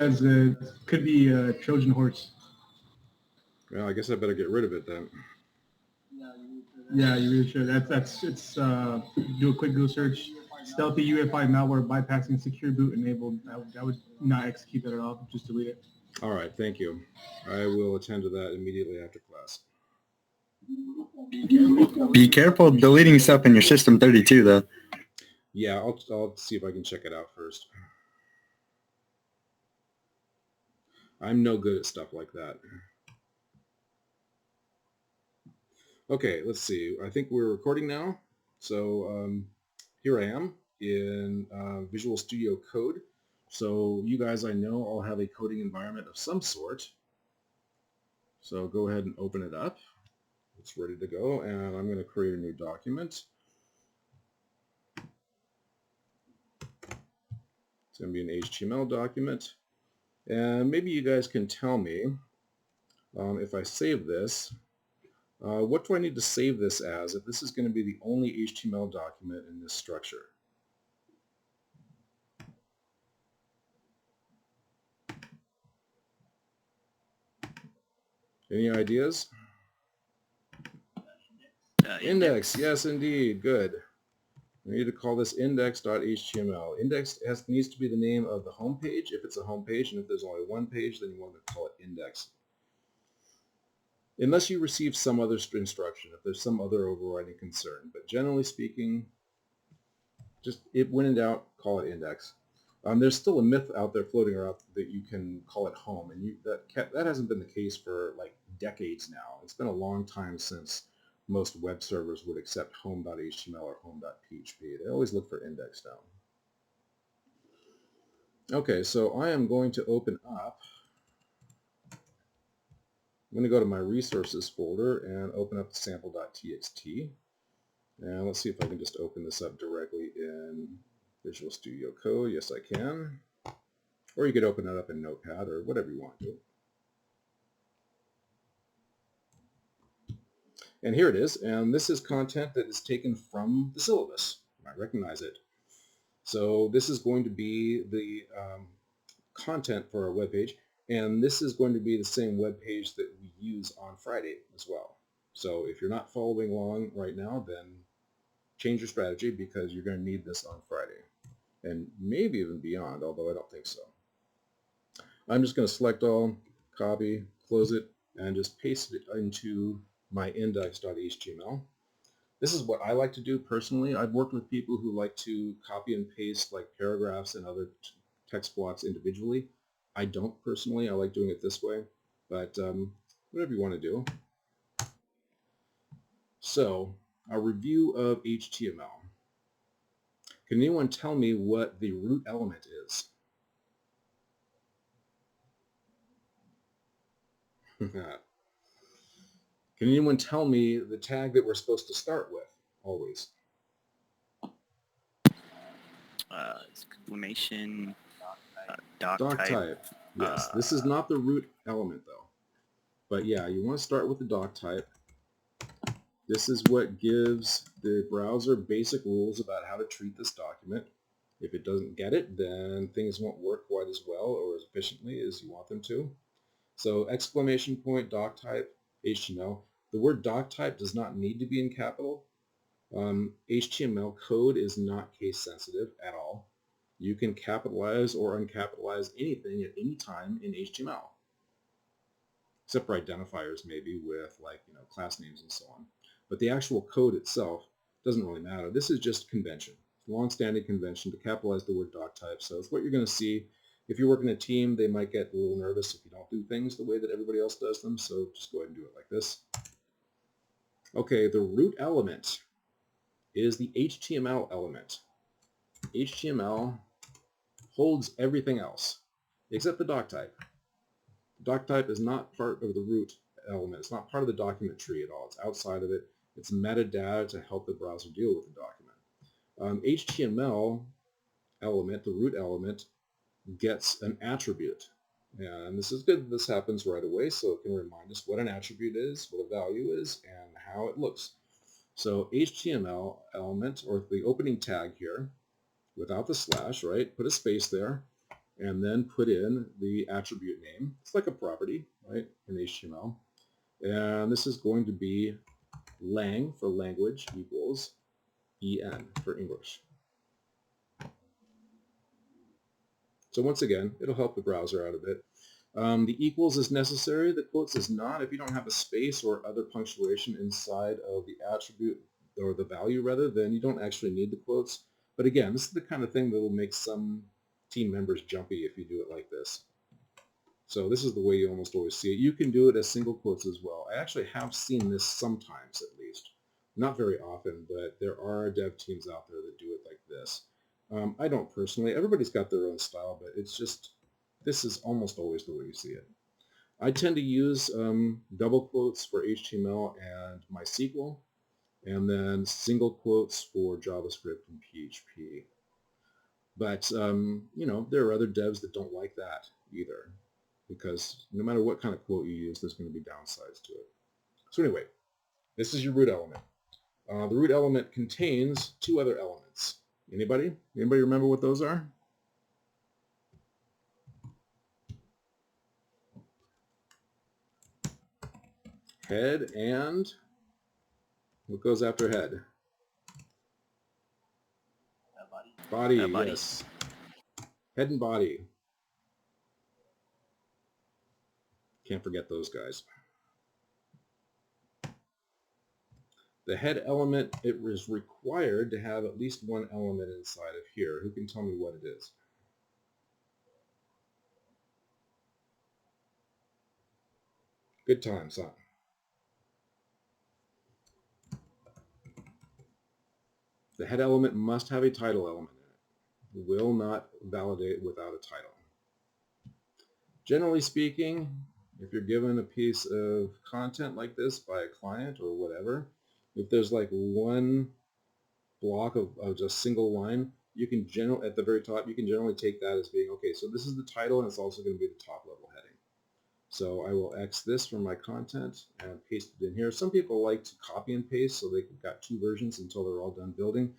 as a could be a Trojan horse. Well, I guess I better get rid of it then. Yeah, you really should. That's it's do a quick Google search. Stealthy UEFI malware bypassing secure boot enabled. That would not execute that at all. Just delete it. All right, thank you. I will attend to that immediately after class. Be careful deleting stuff in your System 32, though. Yeah, I'll see if I can check it out first. I'm no good at stuff like that. Okay, let's see. I think we're recording now. So here I am in Visual Studio Code. So you guys, I know, all have a coding environment of some sort. So go ahead and open it up. It's ready to go, and I'm going to create a new document. It's going to be an HTML document. And maybe you guys can tell me if I save this, what do I need to save this as if this is going to be the only HTML document in this structure? Any ideas? Index, yes indeed, good. We need to call this index.html. Index needs to be the name of the home page if it's a home page, and if there's only one page, then you want to call it index. Unless you receive some other instruction, if there's some other overriding concern. But generally speaking, just when in doubt, call it index. There's still a myth out there floating around that you can call it home, and that hasn't been the case for like decades now. It's been a long time since most web servers would accept home.html or home.php. They always look for index now. Okay, so I am going to open up. I'm going to go to my resources folder and open up the sample.txt. And let's see if I can just open this up directly in Visual Studio Code. Yes, I can. Or you could open it up in Notepad or whatever you want to. And here it is. And this is content that is taken from the syllabus. You might recognize it. So this is going to be the content for our web page. And this is going to be the same web page that we use on Friday as well. So if you're not following along right now, then change your strategy because you're going to need this on Friday. And maybe even beyond, although I don't think so. I'm just going to select all, copy, close it, and just paste it into my index.html. This is what I like to do personally. I've worked with people who like to copy and paste like paragraphs and other text blocks individually. I don't personally. I like doing it this way, but whatever you want to do. So, a review of HTML. Can anyone tell me what the root element is? Can anyone tell me the tag that we're supposed to start with, always? Exclamation, doc type. Yes, this is not the root element though. But yeah, you want to start with the doc type. This is what gives the browser basic rules about how to treat this document. If it doesn't get it, then things won't work quite as well or as efficiently as you want them to. So exclamation point, doc type, HTML. The word doc type does not need to be in capital. HTML code is not case sensitive at all. You can capitalize or uncapitalize anything at any time in HTML, except for identifiers maybe with like class names and so on. But the actual code itself doesn't really matter. This is just convention, long-standing convention to capitalize the word doc type. So it's what you're going to see. If you work in a team, they might get a little nervous if you don't do things the way that everybody else does them. So just go ahead and do it like this. Okay, the root element is the HTML element. HTML holds everything else except the doc type. The doc type is not part of the root element. It's not part of the document tree at all. It's outside of it. It's metadata to help the browser deal with the document. HTML element, the root element, gets an attribute. And this is good that this happens right away, so it can remind us what an attribute is, what a value is, and how it looks. So HTML element, or the opening tag here, without the slash, right? Put a space there. and then put in the attribute name. It's like a property, right, in HTML. And this is going to be lang for language equals en for English. So once again, it'll help the browser out a bit. The equals is necessary, the quotes is not. If you don't have a space or other punctuation inside of the attribute, or the value rather, then you don't actually need the quotes. But again, this is the kind of thing that will make some team members jumpy if you do it like this. So this is the way you almost always see it. You can do it as single quotes as well. I actually have seen this sometimes at least. Not very often, but there are dev teams out there that do it like this. I don't personally. Everybody's got their own style, but it's just, this is almost always the way you see it. I tend to use double quotes for HTML and MySQL, and then single quotes for JavaScript and PHP. But, you know, there are other devs that don't like that either, because no matter what kind of quote you use, there's going to be downsides to it. So anyway, this is your root element. The root element contains two other elements. Anybody? Anybody remember what those are? Head and what goes after head? Body, Body. yes. Head and body. Can't forget those guys. The head element, it was required to have at least one element inside of here. Who can tell me what it is? Good times, huh? The head element must have a title element in it. Will not validate without a title. Generally speaking, if you're given a piece of content like this by a client or whatever, if there's like one block of just single line, you can generally, at the very top, you can generally take that as being, okay, so this is the title and it's also going to be the top level heading. So I will X this from my content and paste it in here. Some people like to copy and paste so they've got two versions until they're all done building.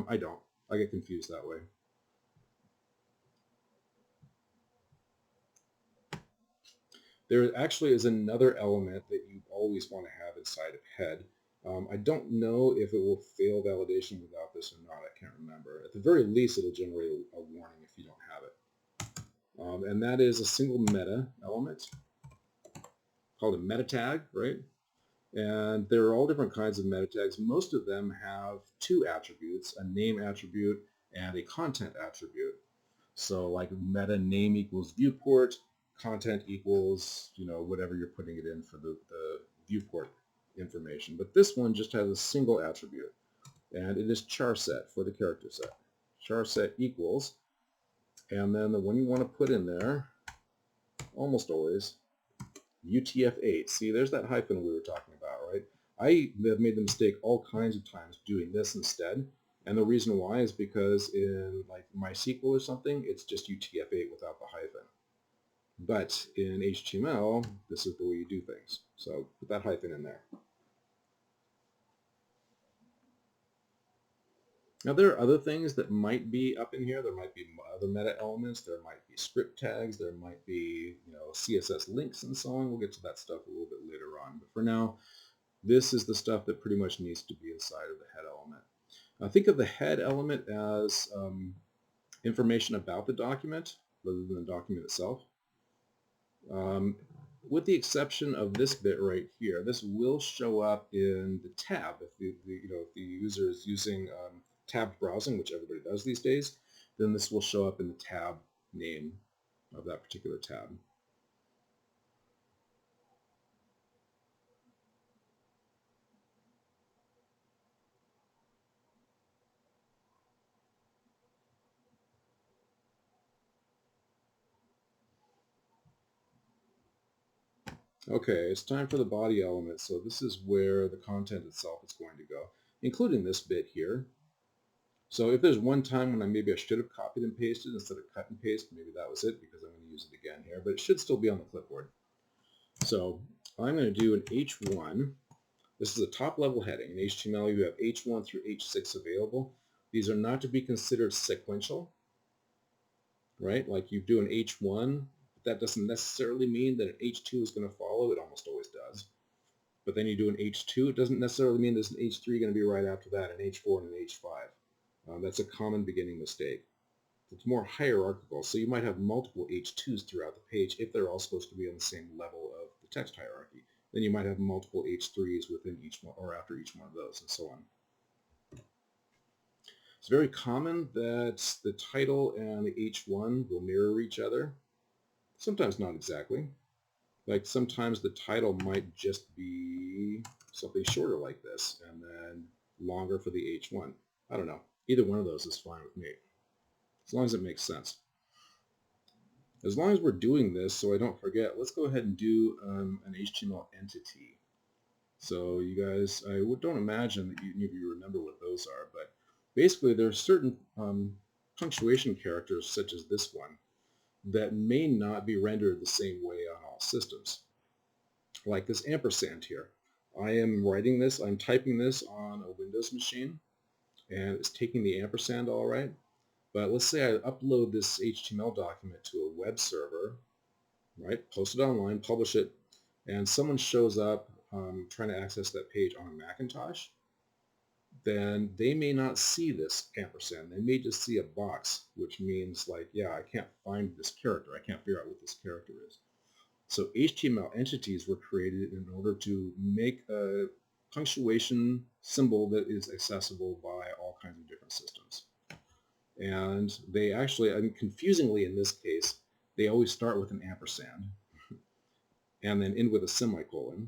I don't. I get confused that way. There actually is another element that you always want to have inside of head. I don't know if it will fail validation without this or not. I can't remember. At the very least, it'll generate a warning if you don't have it. And that is a single meta element called a meta tag, right? And there are all different kinds of meta tags. Most of them have two attributes, a name attribute and a content attribute. So like meta name equals viewport, content equals, you know, whatever you're putting it in for the viewport information. But this one just has a single attribute, and it is char set for the character set. Char set equals, and then the one you want to put in there, almost always, UTF-8. See, there's that hyphen we were talking about, right? I have made the mistake all kinds of times doing this instead. And the reason why is because in like MySQL or something, it's just UTF-8 without the hyphen. But in HTML, this is the way you do things. So put that hyphen in there. Now there are other things that might be up in here. There might be other meta elements. There might be script tags. There might be, you know, CSS links and so on. We'll get to that stuff a little bit later on. But for now, this is the stuff that pretty much needs to be inside of the head element. Now think of the head element as information about the document rather than the document itself. With the exception of this bit right here, this will show up in the tab if if the user is using tabbed browsing, which everybody does these days. Then this will show up in the tab name of that particular tab. Okay, it's time for the body element. So this is where the content itself is going to go, including this bit here. So if there's one time when maybe I should have copied and pasted instead of cut and paste, maybe that was it because I'm going to use it again here, but it should still be on the clipboard. So I'm going to do an H1. This is a top level heading. In HTML, you have H1 through H6 available. These are not to be considered sequential. right? Like you do an H1, but that doesn't necessarily mean that an H2 is going to follow. It almost always does. But then you do an H2, it doesn't necessarily mean there's an H3 going to be right after that, an H4 and an H5. That's a common beginning mistake. It's more hierarchical, so you might have multiple H2s throughout the page if they're all supposed to be on the same level of the text hierarchy. Then you might have multiple H3s within each one or after each one of those, and so on. It's very common that the title and the H1 will mirror each other. Sometimes not exactly. Like sometimes the title might just be something shorter like this and then longer for the H1. I don't know. Either one of those is fine with me, as long as it makes sense. As long as we're doing this, so I don't forget, let's go ahead and do an HTML entity. So you guys, I don't imagine that any of you remember what those are, but basically there are certain punctuation characters, such as this one, that may not be rendered the same way on all systems. Like this ampersand here. I am writing this, I'm typing this on a Windows machine, and it's taking the ampersand all right. But let's say I upload this HTML document to a web server, right? Post it online, publish it, and someone shows up trying to access that page on a Macintosh, then they may not see this ampersand. They may just see a box, which means like, yeah, I can't find this character. I can't figure out what this character is. So HTML entities were created in order to make a punctuation symbol that is accessible by all kinds of different systems. And they actually, I mean, confusingly in this case, they always start with an ampersand and then end with a semicolon.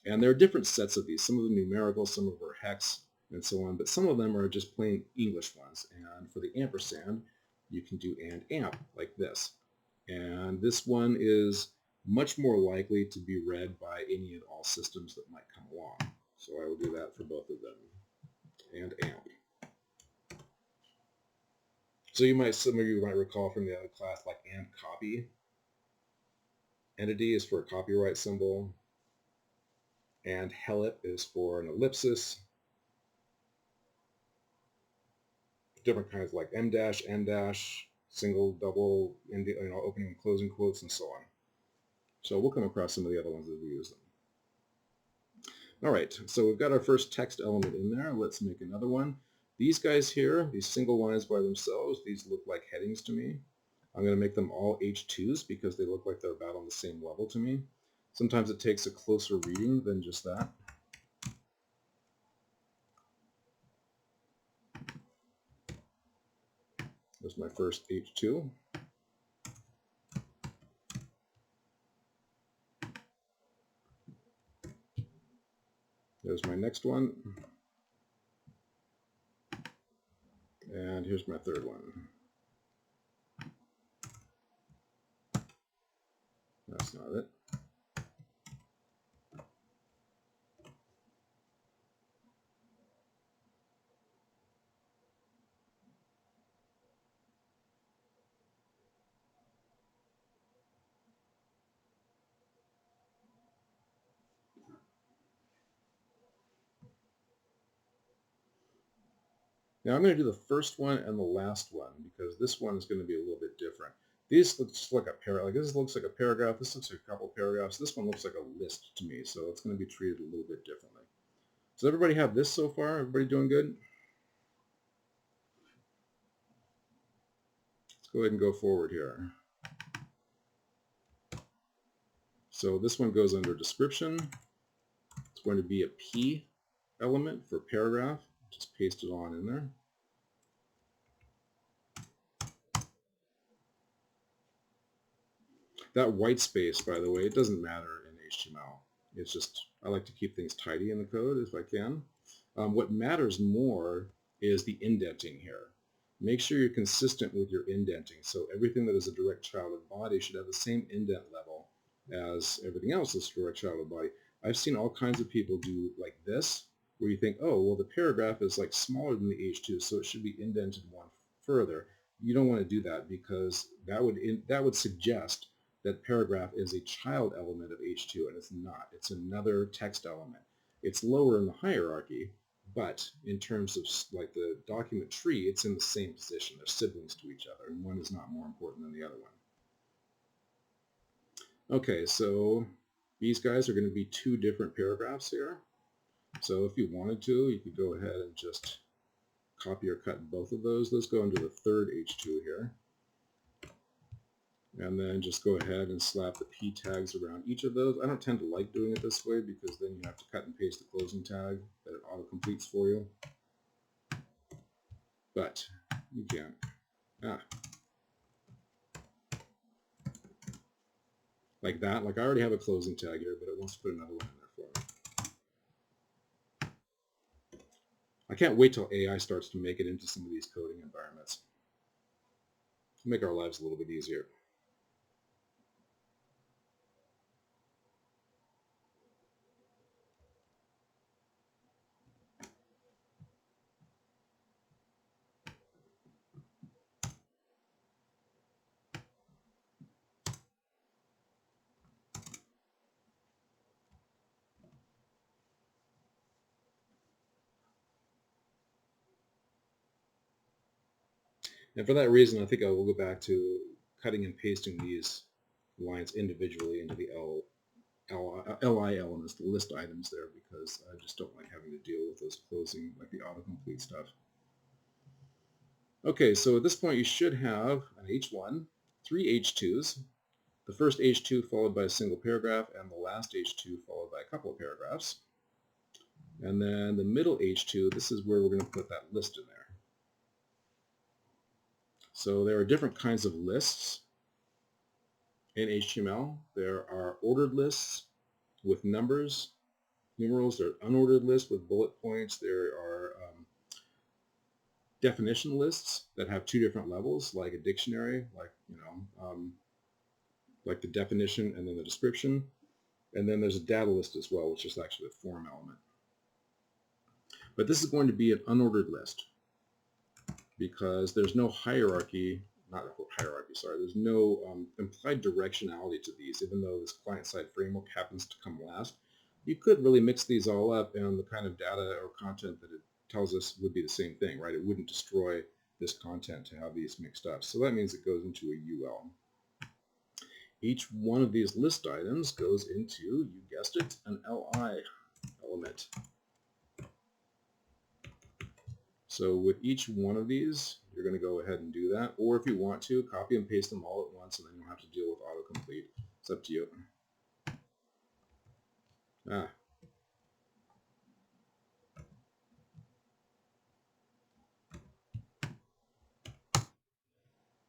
And there are different sets of these. Some of them numerical, some of them are hex, and so on. But some of them are just plain English ones. And for the ampersand, you can do and amp like this. And this one is much more likely to be read by any and all systems that might come along. So I will do that for both of them. And amp. So some of you might recall from the other class, like and copy. Entity is for a copyright symbol. And helip is for an ellipsis. Different kinds like m dash, n dash, single, double, opening and closing quotes, and so on. So we'll come across some of the other ones as we use them. All right, so we've got our first text element in there. Let's make another one. These guys here, these single lines by themselves, these look like headings to me. I'm going to make them all H2s because they look like they're about on the same level to me. Sometimes it takes a closer reading than just that. There's my first H2. There's my next one. And here's my third one. That's not it. Now I'm going to do the first one and the last one because this one is going to be a little bit different. These looks like a paragraph. This looks like a paragraph. This looks like a couple paragraphs. This one looks like a list to me, so it's going to be treated a little bit differently. Does everybody have this so far? Everybody doing good? Let's go ahead and go forward here. So this one goes under description. It's going to be a P element for paragraph. Just paste it on in there. That white space, by the way, it doesn't matter in HTML. It's just, I like to keep things tidy in the code if I can. What matters more is the indenting here. Make sure you're consistent with your indenting. So everything that is a direct child of body should have the same indent level as everything else that's direct child of body. I've seen all kinds of people do like this, where you think, oh, well, the paragraph is like smaller than the H2, so it should be indented one further. You don't want to do that because that would suggest that paragraph is a child element of H2, and it's not. It's another text element. It's lower in the hierarchy, But in terms of like the document tree, it's in the same position. They're siblings to each other, and one is not more important than the other one. Okay, so these guys are going to be two different paragraphs here. So if you wanted to, you could go ahead and just copy or cut both of those. Let's go into the third H2 here. And then just go ahead and slap the P tags around each of those. I don't tend to like doing it this way because then you have to cut and paste the closing tag that it auto-completes for you. But you can. Like that. Like I already have a closing tag here, but it wants to put another one in there for me. I can't wait till AI starts to make it into some of these coding environments. Make our lives a little bit easier. And for that reason, I think I will go back to cutting and pasting these lines individually into the LI elements, the list items there, because I just don't like having to deal with those closing, like the autocomplete stuff. Okay, so at this point you should have an H1, 3 H2s, the first H2 followed by a single paragraph, and the last H2 followed by a couple of paragraphs. And then the middle H2, this is where we're going to put that list in there. So there are different kinds of lists in HTML. There are ordered lists with numbers, numerals. There are unordered lists with bullet points. There are definition lists that have two different levels, like a dictionary, like like the definition and then the description. And then there's a data list as well, which is actually a form element. But this is going to be an unordered list because there's no hierarchy, not hierarchy, sorry, there's no implied directionality to these, even though this client-side framework happens to come last. You could really mix these all up, and the kind of data or content that it tells us would be the same thing, right? It wouldn't destroy this content to have these mixed up. So that means it goes into a UL. Each one of these list items goes into, you guessed it, an LI element. So with each one of these, you're going to go ahead and do that. Or if you want to, copy and paste them all at once, and then you'll have to deal with autocomplete. It's up to you.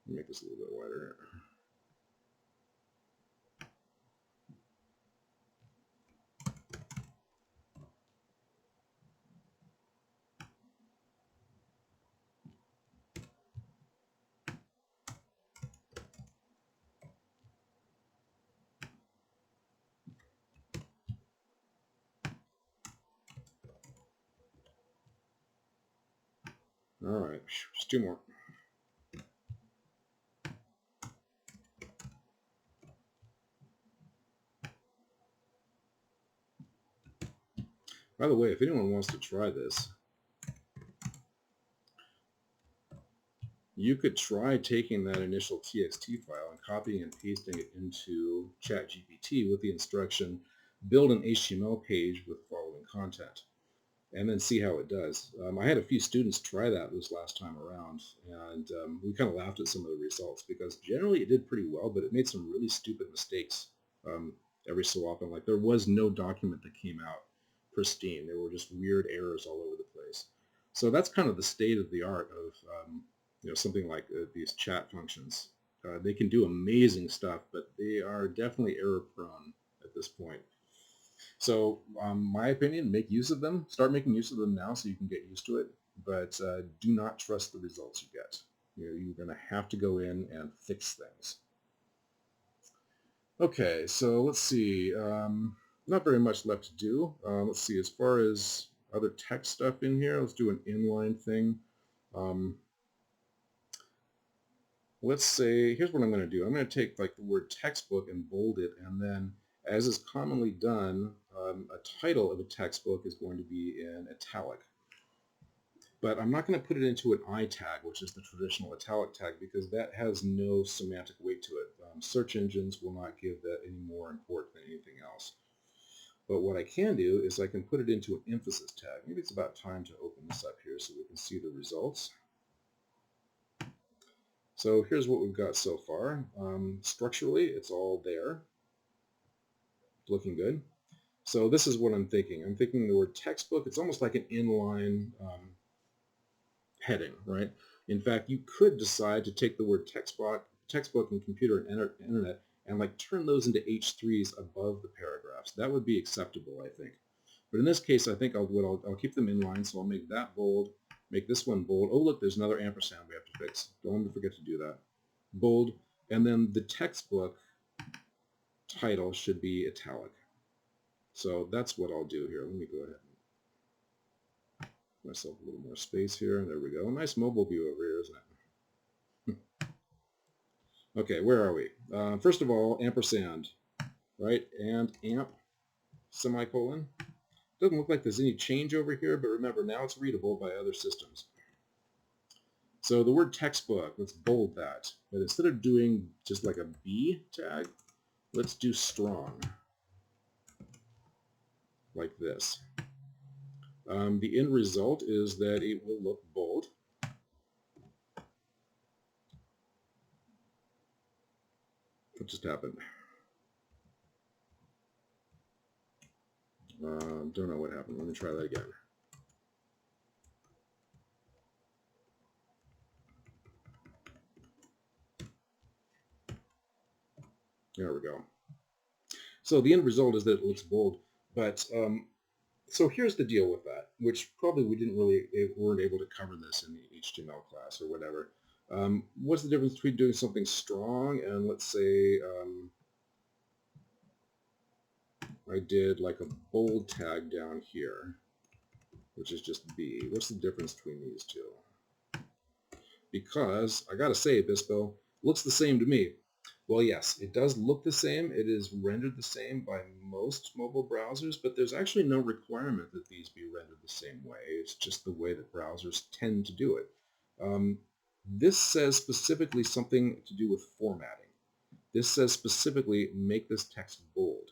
Make this a little bit wider. All right, just two more. By the way, if anyone wants to try this, you could try taking that initial TXT file and copying and pasting it into ChatGPT with the instruction, build an HTML page with following content, and then see how it does. I had a few students try that this last time around, and we kind of laughed at some of the results because generally it did pretty well, but it made some really stupid mistakes every so often. Like there was no document that came out pristine. There were just weird errors all over the place. So that's kind of the state of the art of something like these chat functions. They can do amazing stuff, but they are definitely error prone at this point. So my opinion, make use of them. Start making use of them now so you can get used to it, but do not trust the results you get. You're going to have to go in and fix things. Okay, so let's see. Not very much left to do. Let's see, as far as other text stuff in here, let's do an inline thing. Let's say, here's what I'm going to do. I'm going to take like the word textbook and bold it, and then as is commonly done, a title of a textbook is going to be in italic. But I'm not going to put it into an I tag, which is the traditional italic tag, because that has no semantic weight to it. Search engines will not give that any more important than anything else. But what I can do is I can put it into an emphasis tag. Maybe it's about time to open this up here so we can see the results. So here's what we've got so far. Structurally, it's all there. Looking good. So this is what I'm thinking. I'm thinking the word textbook, it's almost like an inline heading, right? In fact, you could decide to take the word textbook and computer and internet and like turn those into H3s above the paragraphs. That would be acceptable, I think. But in this case, I think I'll keep them inline, so I'll make that bold, make this one bold. Oh, look, there's another ampersand we have to fix. Don't forget to do that. Bold, and then the textbook title should be italic. So that's what I'll do here. Let me go ahead and give myself a little more space here. There we go. Nice mobile view over here, isn't it? Okay, where are we? First of all, ampersand, right? And amp, semicolon. Doesn't look like there's any change over here, but remember, now it's readable by other systems. So the word textbook, let's bold that. But instead of doing just like a B tag, let's do strong, like this. The end result is that it will look bold. What just happened? Don't know what happened. Let me try that again. There we go. So the end result is that it looks bold, but so here's the deal with that, which probably we weren't able to cover this in the HTML class or whatever. What's the difference between doing something strong and, let's say, I did like a bold tag down here, which is just B. What's the difference between these two? Because, I gotta say, Bispo, looks the same to me. Well, yes, it does look the same. It is rendered the same by most mobile browsers, but there's actually no requirement that these be rendered the same way. It's just the way that browsers tend to do it. This says specifically something to do with formatting. This says specifically, make this text bold,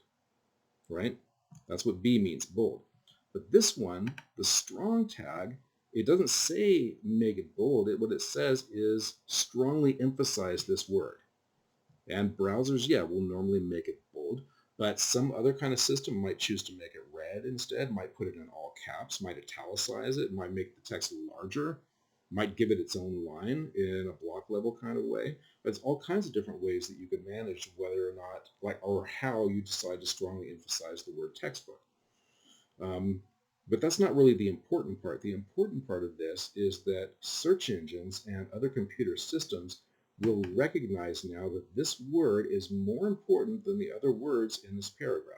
right? That's what B means, bold. But this one, the strong tag, it doesn't say make it bold. What it says is strongly emphasize this word. And browsers, yeah, will normally make it bold, but some other kind of system might choose to make it red instead, might put it in all caps, might italicize it, might make the text larger, might give it its own line in a block level kind of way. There's all kinds of different ways that you can manage whether or not, or how you decide to strongly emphasize the word textbook. But that's not really the important part. The important part of this is that search engines and other computer systems will recognize now that this word is more important than the other words in this paragraph.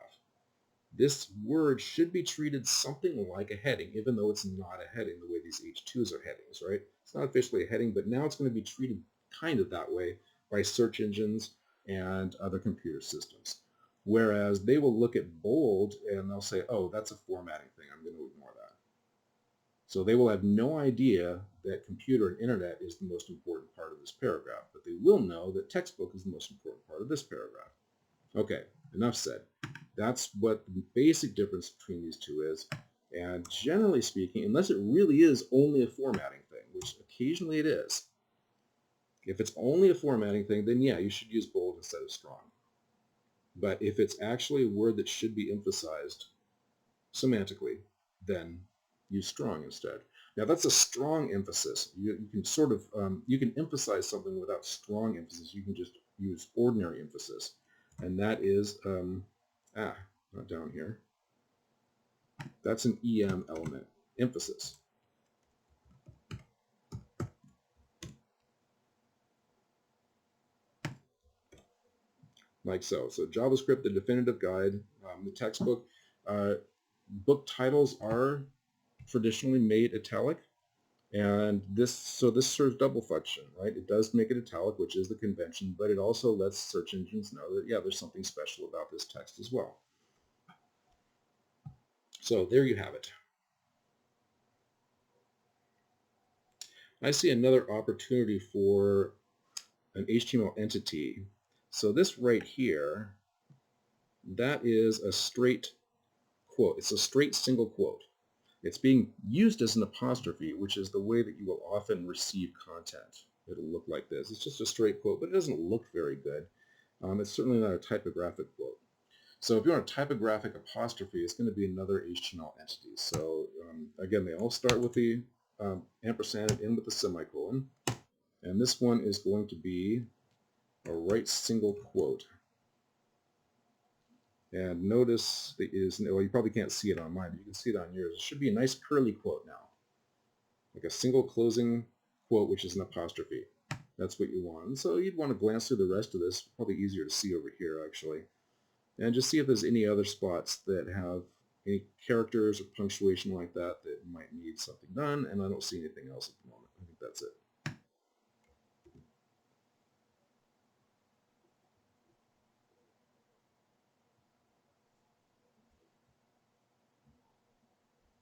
This word should be treated something like a heading, even though it's not a heading the way these H2s are headings, right? It's not officially a heading, but now it's going to be treated kind of that way by search engines and other computer systems. Whereas they will look at bold and they'll say, oh, that's a formatting thing. I'm going to ignore that. So they will have no idea that computer and internet is the most important part of this paragraph, but they will know that textbook is the most important part of this paragraph. Okay, enough said. That's what the basic difference between these two is. And generally speaking, unless it really is only a formatting thing, which occasionally it is, if it's only a formatting thing, then yeah, you should use bold instead of strong. But if it's actually a word that should be emphasized semantically, then use strong instead. Now that's a strong emphasis. You can sort of, you can emphasize something without strong emphasis. You can just use ordinary emphasis. And that is, not down here. That's an EM element, emphasis. Like so. So JavaScript, the definitive guide, the textbook. Book titles are traditionally made italic, and this serves double function, right? It does make it italic, which is the convention, but it also lets search engines know that, yeah, there's something special about this text as well. So there you have it. I see another opportunity for an HTML entity. So this right here, that is a straight quote. It's a straight single quote. It's being used as an apostrophe, which is the way that you will often receive content. It'll look like this. It's just a straight quote, but it doesn't look very good. It's certainly not a typographic quote. So if you want a typographic apostrophe, it's going to be another HTML entity. So again, they all start with the ampersand and end with the semicolon. And this one is going to be a right single quote. And notice that well, you probably can't see it on mine, but you can see it on yours. It should be a nice curly quote now. Like a single closing quote, which is an apostrophe. That's what you want. And so you'd want to glance through the rest of this. Probably easier to see over here, actually. And just see if there's any other spots that have any characters or punctuation like that that might need something done. And I don't see anything else at the moment. I think that's it.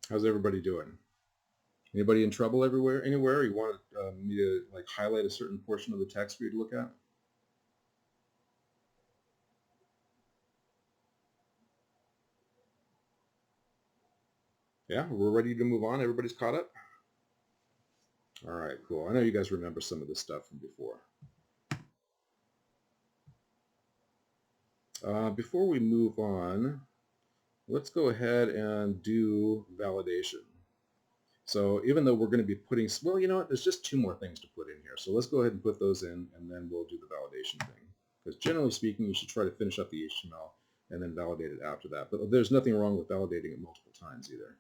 How's everybody doing? Anybody in trouble anywhere? You want me to like highlight a certain portion of the text for you to look at? Yeah, we're ready to move on. Everybody's caught up? All right, cool. I know you guys remember some of this stuff from before. Before we move on, let's go ahead and do validation. So even though we're going to be putting, well, you know what, there's just two more things to put in here. So let's go ahead and put those in, and then we'll do the validation thing. Because generally speaking, you should try to finish up the HTML and then validate it after that. But there's nothing wrong with validating it multiple times either.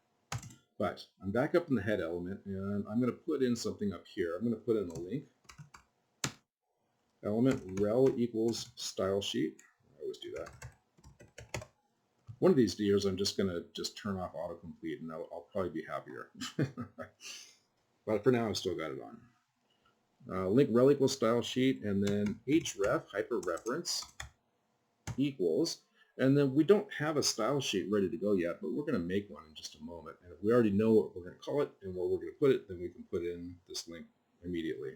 But I'm back up in the head element, and I'm going to put in something up here. I'm going to put in a link. Element rel equals style sheet. I always do that. One of these years, I'm just going to turn off autocomplete, and I'll probably be happier. But for now, I've still got it on. Link rel equals style sheet, and then href, hyperreference, equals, and then we don't have a style sheet ready to go yet, but we're going to make one in just a moment. And if we already know what we're going to call it and where we're going to put it, then we can put in this link immediately.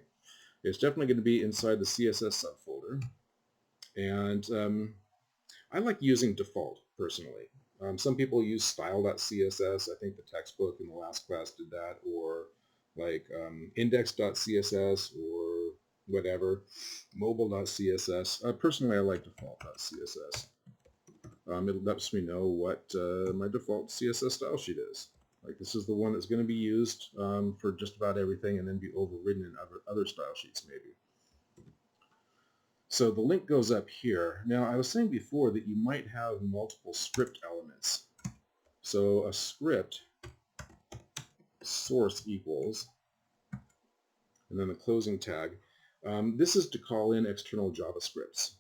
It's definitely going to be inside the CSS subfolder. And I like using default, personally. Some people use style.css. I think the textbook in the last class did that, or like index.css or whatever, mobile.css. Personally, I like default.css. It lets me know what my default CSS style sheet is. Like this is the one that's going to be used for just about everything and then be overridden in other style sheets maybe. So the link goes up here. Now I was saying before that you might have multiple script elements. So a script source equals, and then the closing tag. This is to call in external JavaScripts.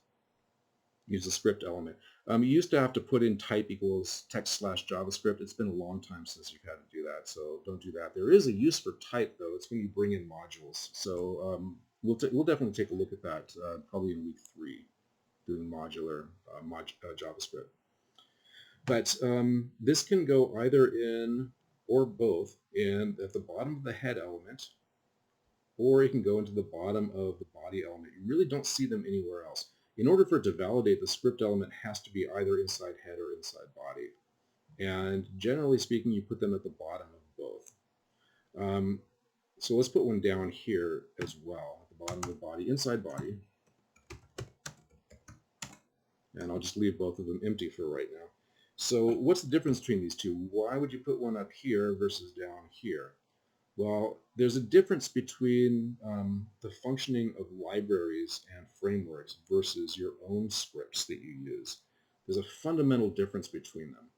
Use a script element. You used to have to put in type equals text/JavaScript. It's been a long time since you've had to do that, so don't do that. There is a use for type, though. It's when you bring in modules. So we'll definitely take a look at that probably in week 3, doing modular JavaScript. But this can go either in or both in at the bottom of the head element, or it can go into the bottom of the body element. You really don't see them anywhere else. In order for it to validate, the script element has to be either inside head or inside body. And generally speaking, you put them at the bottom of both. So let's put one down here as well, at the bottom of the body, inside body. And I'll just leave both of them empty for right now. So what's the difference between these two? Why would you put one up here versus down here? Well, there's a difference between the functioning of libraries and frameworks versus your own scripts that you use. There's a fundamental difference between them.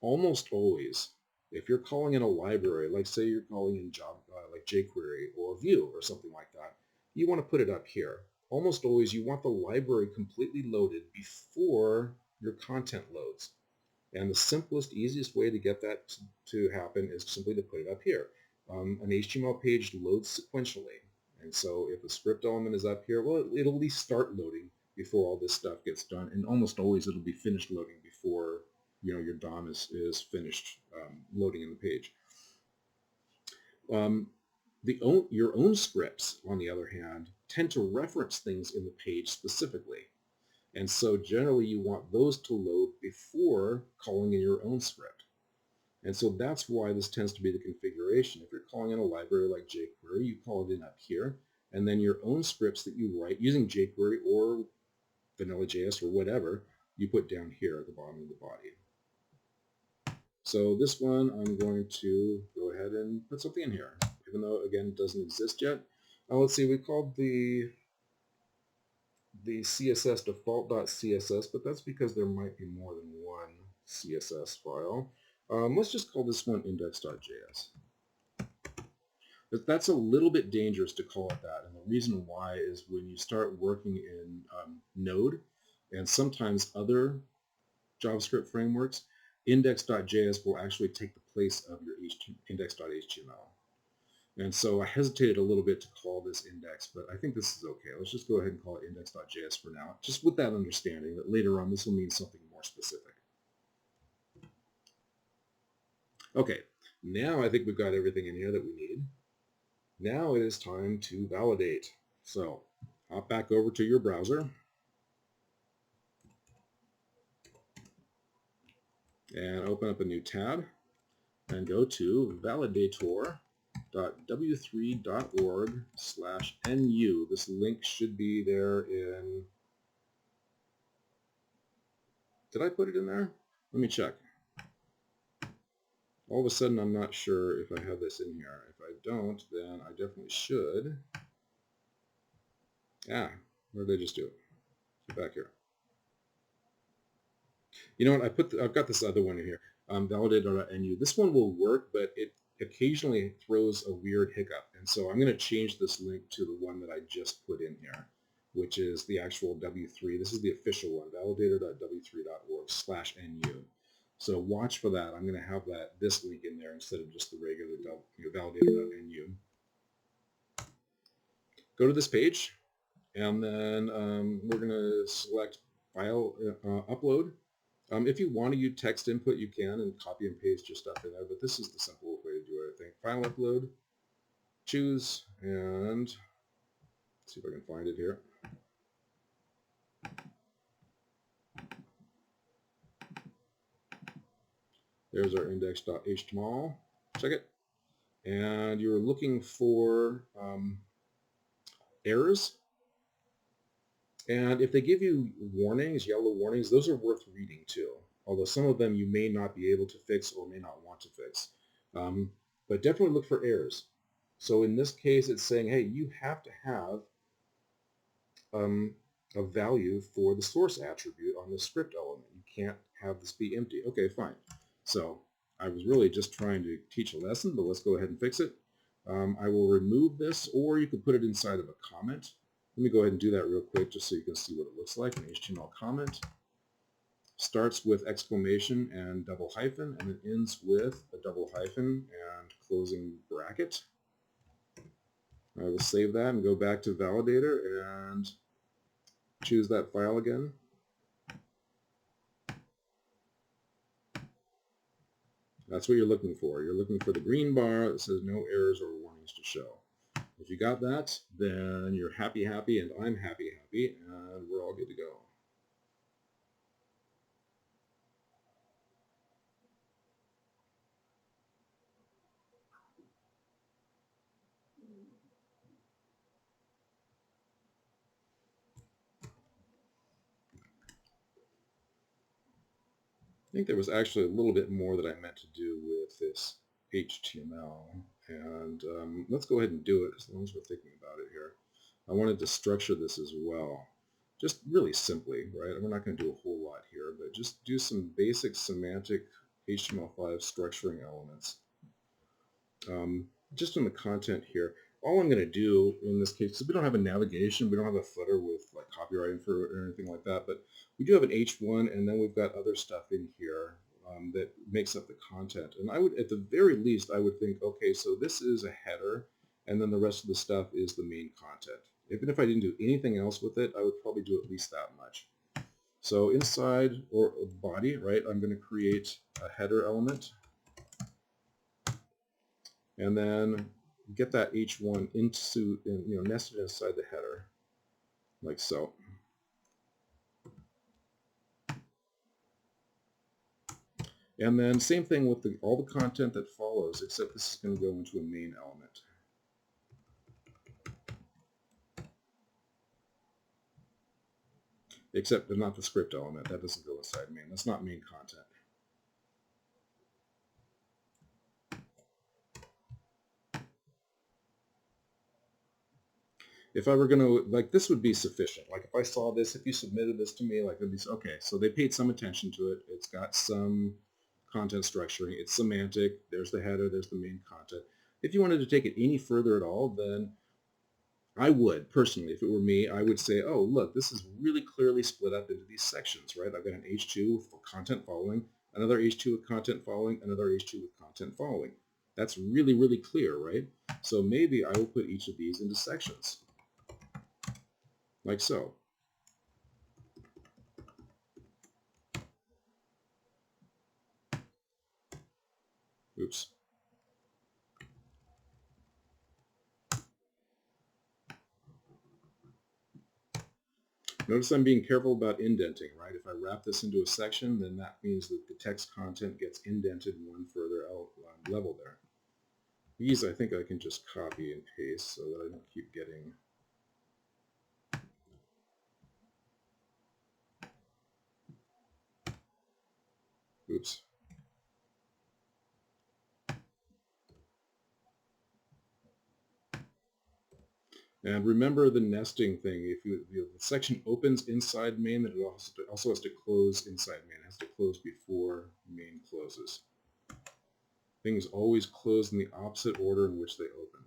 Almost always, if you're calling in a library, like say you're calling in like jQuery or Vue or something like that, you want to put it up here. Almost always, you want the library completely loaded before your content loads. And the simplest, easiest way to get that to happen is simply to put it up here. An HTML page loads sequentially. And so if a script element is up here, well, it'll at least start loading before all this stuff gets done. And almost always it'll be finished loading before your DOM is finished loading in the page. Your own scripts, on the other hand, tend to reference things in the page specifically. And so generally you want those to load before calling in your own script. And so that's why this tends to be the configuration. If you're calling in a library like jQuery, you call it in up here, and then your own scripts that you write using jQuery or vanilla.js or whatever, you put down here at the bottom of the body. So this one, I'm going to go ahead and put something in here, even though, again, it doesn't exist yet. Let's see, we called the CSS default.css, but that's because there might be more than one CSS file. Let's just call this one index.js. But that's a little bit dangerous to call it that, and the reason why is when you start working in Node and sometimes other JavaScript frameworks, index.js will actually take the place of your index.html. And so I hesitated a little bit to call this index, but I think this is okay. Let's just go ahead and call it index.js for now, just with that understanding that later on this will mean something more specific. Okay, now I think we've got everything in here that we need. Now it is time to validate. So hop back over to your browser and open up a new tab and go to validator.w3.org/nu. This link should be there in... Did I put it in there? Let me check. All of a sudden, I'm not sure if I have this in here. If I don't, then I definitely should. Ah, where did I just do it? Get back here. You know what? I've got this other one in here. Validator.nu. This one will work, but it occasionally throws a weird hiccup. And so I'm going to change this link to the one that I just put in here, which is the actual W3. This is the official one, validator.w3.org/nu. So watch for that. I'm going to have this link in there instead of just the regular validator.nu. Go to this page, and then we're going to select file upload. If you want to use text input, you can, and copy and paste your stuff in there, but this is the simple way to do it, I think. File upload, choose, and see if I can find it here. There's our index.html. Check it. And you're looking for errors. And if they give you warnings, yellow warnings, those are worth reading too. Although some of them you may not be able to fix or may not want to fix. But definitely look for errors. So in this case, it's saying, hey, you have to have a value for the source attribute on the script element. You can't have this be empty. Okay, fine. So I was really just trying to teach a lesson, but let's go ahead and fix it. I will remove this, or you could put it inside of a comment. Let me go ahead and do that real quick just so you can see what it looks like. An HTML comment starts with exclamation and double hyphen, and it ends with a double hyphen and closing bracket. I will save that and go back to Validator and choose that file again. That's what you're looking for. You're looking for the green bar that says no errors or warnings to show. If you got that, then you're happy, and I'm happy, and we're all good to go. I think there was actually a little bit more that I meant to do with this HTML, and let's go ahead and do it as long as we're thinking about it here. I wanted to structure this as well, just really simply, right? We're not going to do a whole lot here, but just do some basic semantic HTML5 structuring elements. Just in the content here, all I'm going to do in this case, because we don't have a navigation, we don't have a footer with like copyright info or anything like that, but we do have an H1, and then we've got other stuff in here that makes up the content. And I would, at the very least, I would think, okay, so this is a header, and then the rest of the stuff is the main content. Even if I didn't do anything else with it, I would probably do at least that much. So inside or body, right, I'm going to create a header element. And then get that H1 into, nested inside the header, like so. And then same thing with all the content that follows, except this is going to go into a main element. Except not the script element. That doesn't go inside main. That's not main content. If I were going to, like, this would be sufficient. Like, if I saw this, if you submitted this to me, like, it'd be, okay, so they paid some attention to it. It's got some content structuring. It's semantic. There's the header. There's the main content. If you wanted to take it any further at all, then I would, personally, if it were me, I would say, oh, look, this is really clearly split up into these sections, right? I've got an H2 for content following, another H2 with content following, another H2 with content following. That's really, really clear, right? So maybe I will put each of these into sections, like so. Oops. Notice I'm being careful about indenting, right? If I wrap this into a section, then that means that the text content gets indented one further level there. These I think I can just copy and paste so that I don't keep getting... Oops. And remember the nesting thing. If the section opens inside main, then it also has to close inside main. It has to close before main closes. Things always close in the opposite order in which they opened.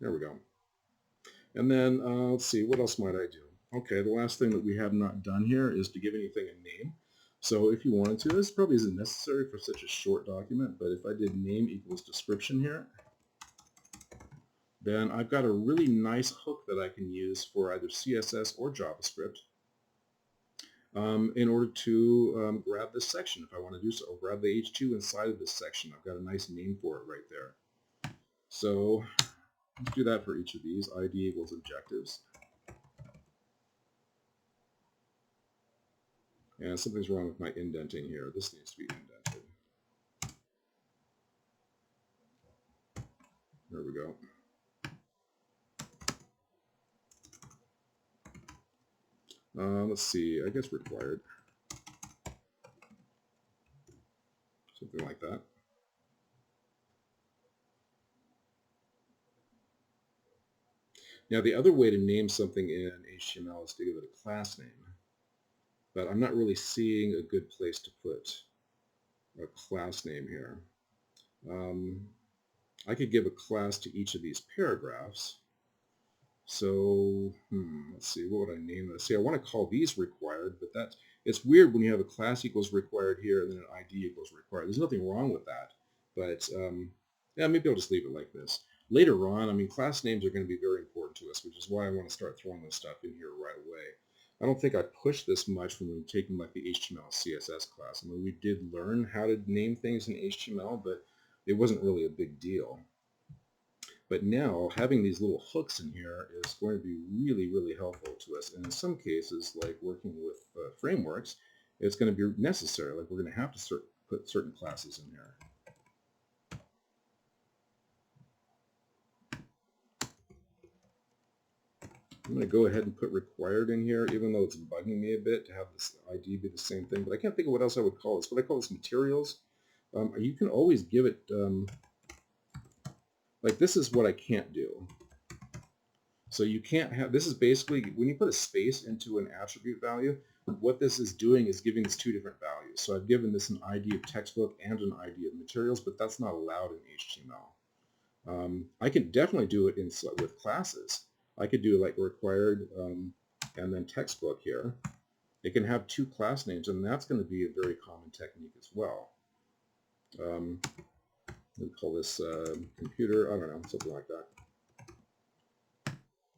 There we go. And then let's see, what else might I do? Okay, the last thing that we have not done here is to give anything a name. So if you wanted to, this probably isn't necessary for such a short document, but if I did name equals description here, then I've got a really nice hook that I can use for either CSS or JavaScript in order to grab this section if I want to do so. I'll grab the H2 inside of this section. I've got a nice name for it right there. So let's do that for each of these. ID equals objectives. And something's wrong with my indenting here. This needs to be indented. There we go. Let's see, I guess required. Something like that. Now the other way to name something in HTML is to give it a class name. But I'm not really seeing a good place to put a class name here. I could give a class to each of these paragraphs. So, let's see, what would I name this? See, I want to call these required, but it's weird when you have a class equals required here and then an ID equals required. There's nothing wrong with that, but yeah, maybe I'll just leave it like this. Later on, I mean, class names are going to be very important to us, which is why I want to start throwing this stuff in here right away. I don't think I pushed this much when we were taking like the HTML CSS class. I mean, we did learn how to name things in HTML, but it wasn't really a big deal. But now, having these little hooks in here is going to be really, really helpful to us. And in some cases, like working with frameworks, it's going to be necessary. Like we're going to have to put certain classes in here. I'm going to go ahead and put required in here, even though it's bugging me a bit to have this ID be the same thing. But I can't think of what else I would call this. What I call this materials. You can always give it... like this is what I can't do. So you can't have, this is basically, when you put a space into an attribute value, what this is doing is giving us two different values. So I've given this an ID of textbook and an ID of materials, but that's not allowed in HTML. I can definitely do it with classes. I could do like required and then textbook here. It can have two class names, and that's going to be a very common technique as well. We call this computer, I don't know, something like that.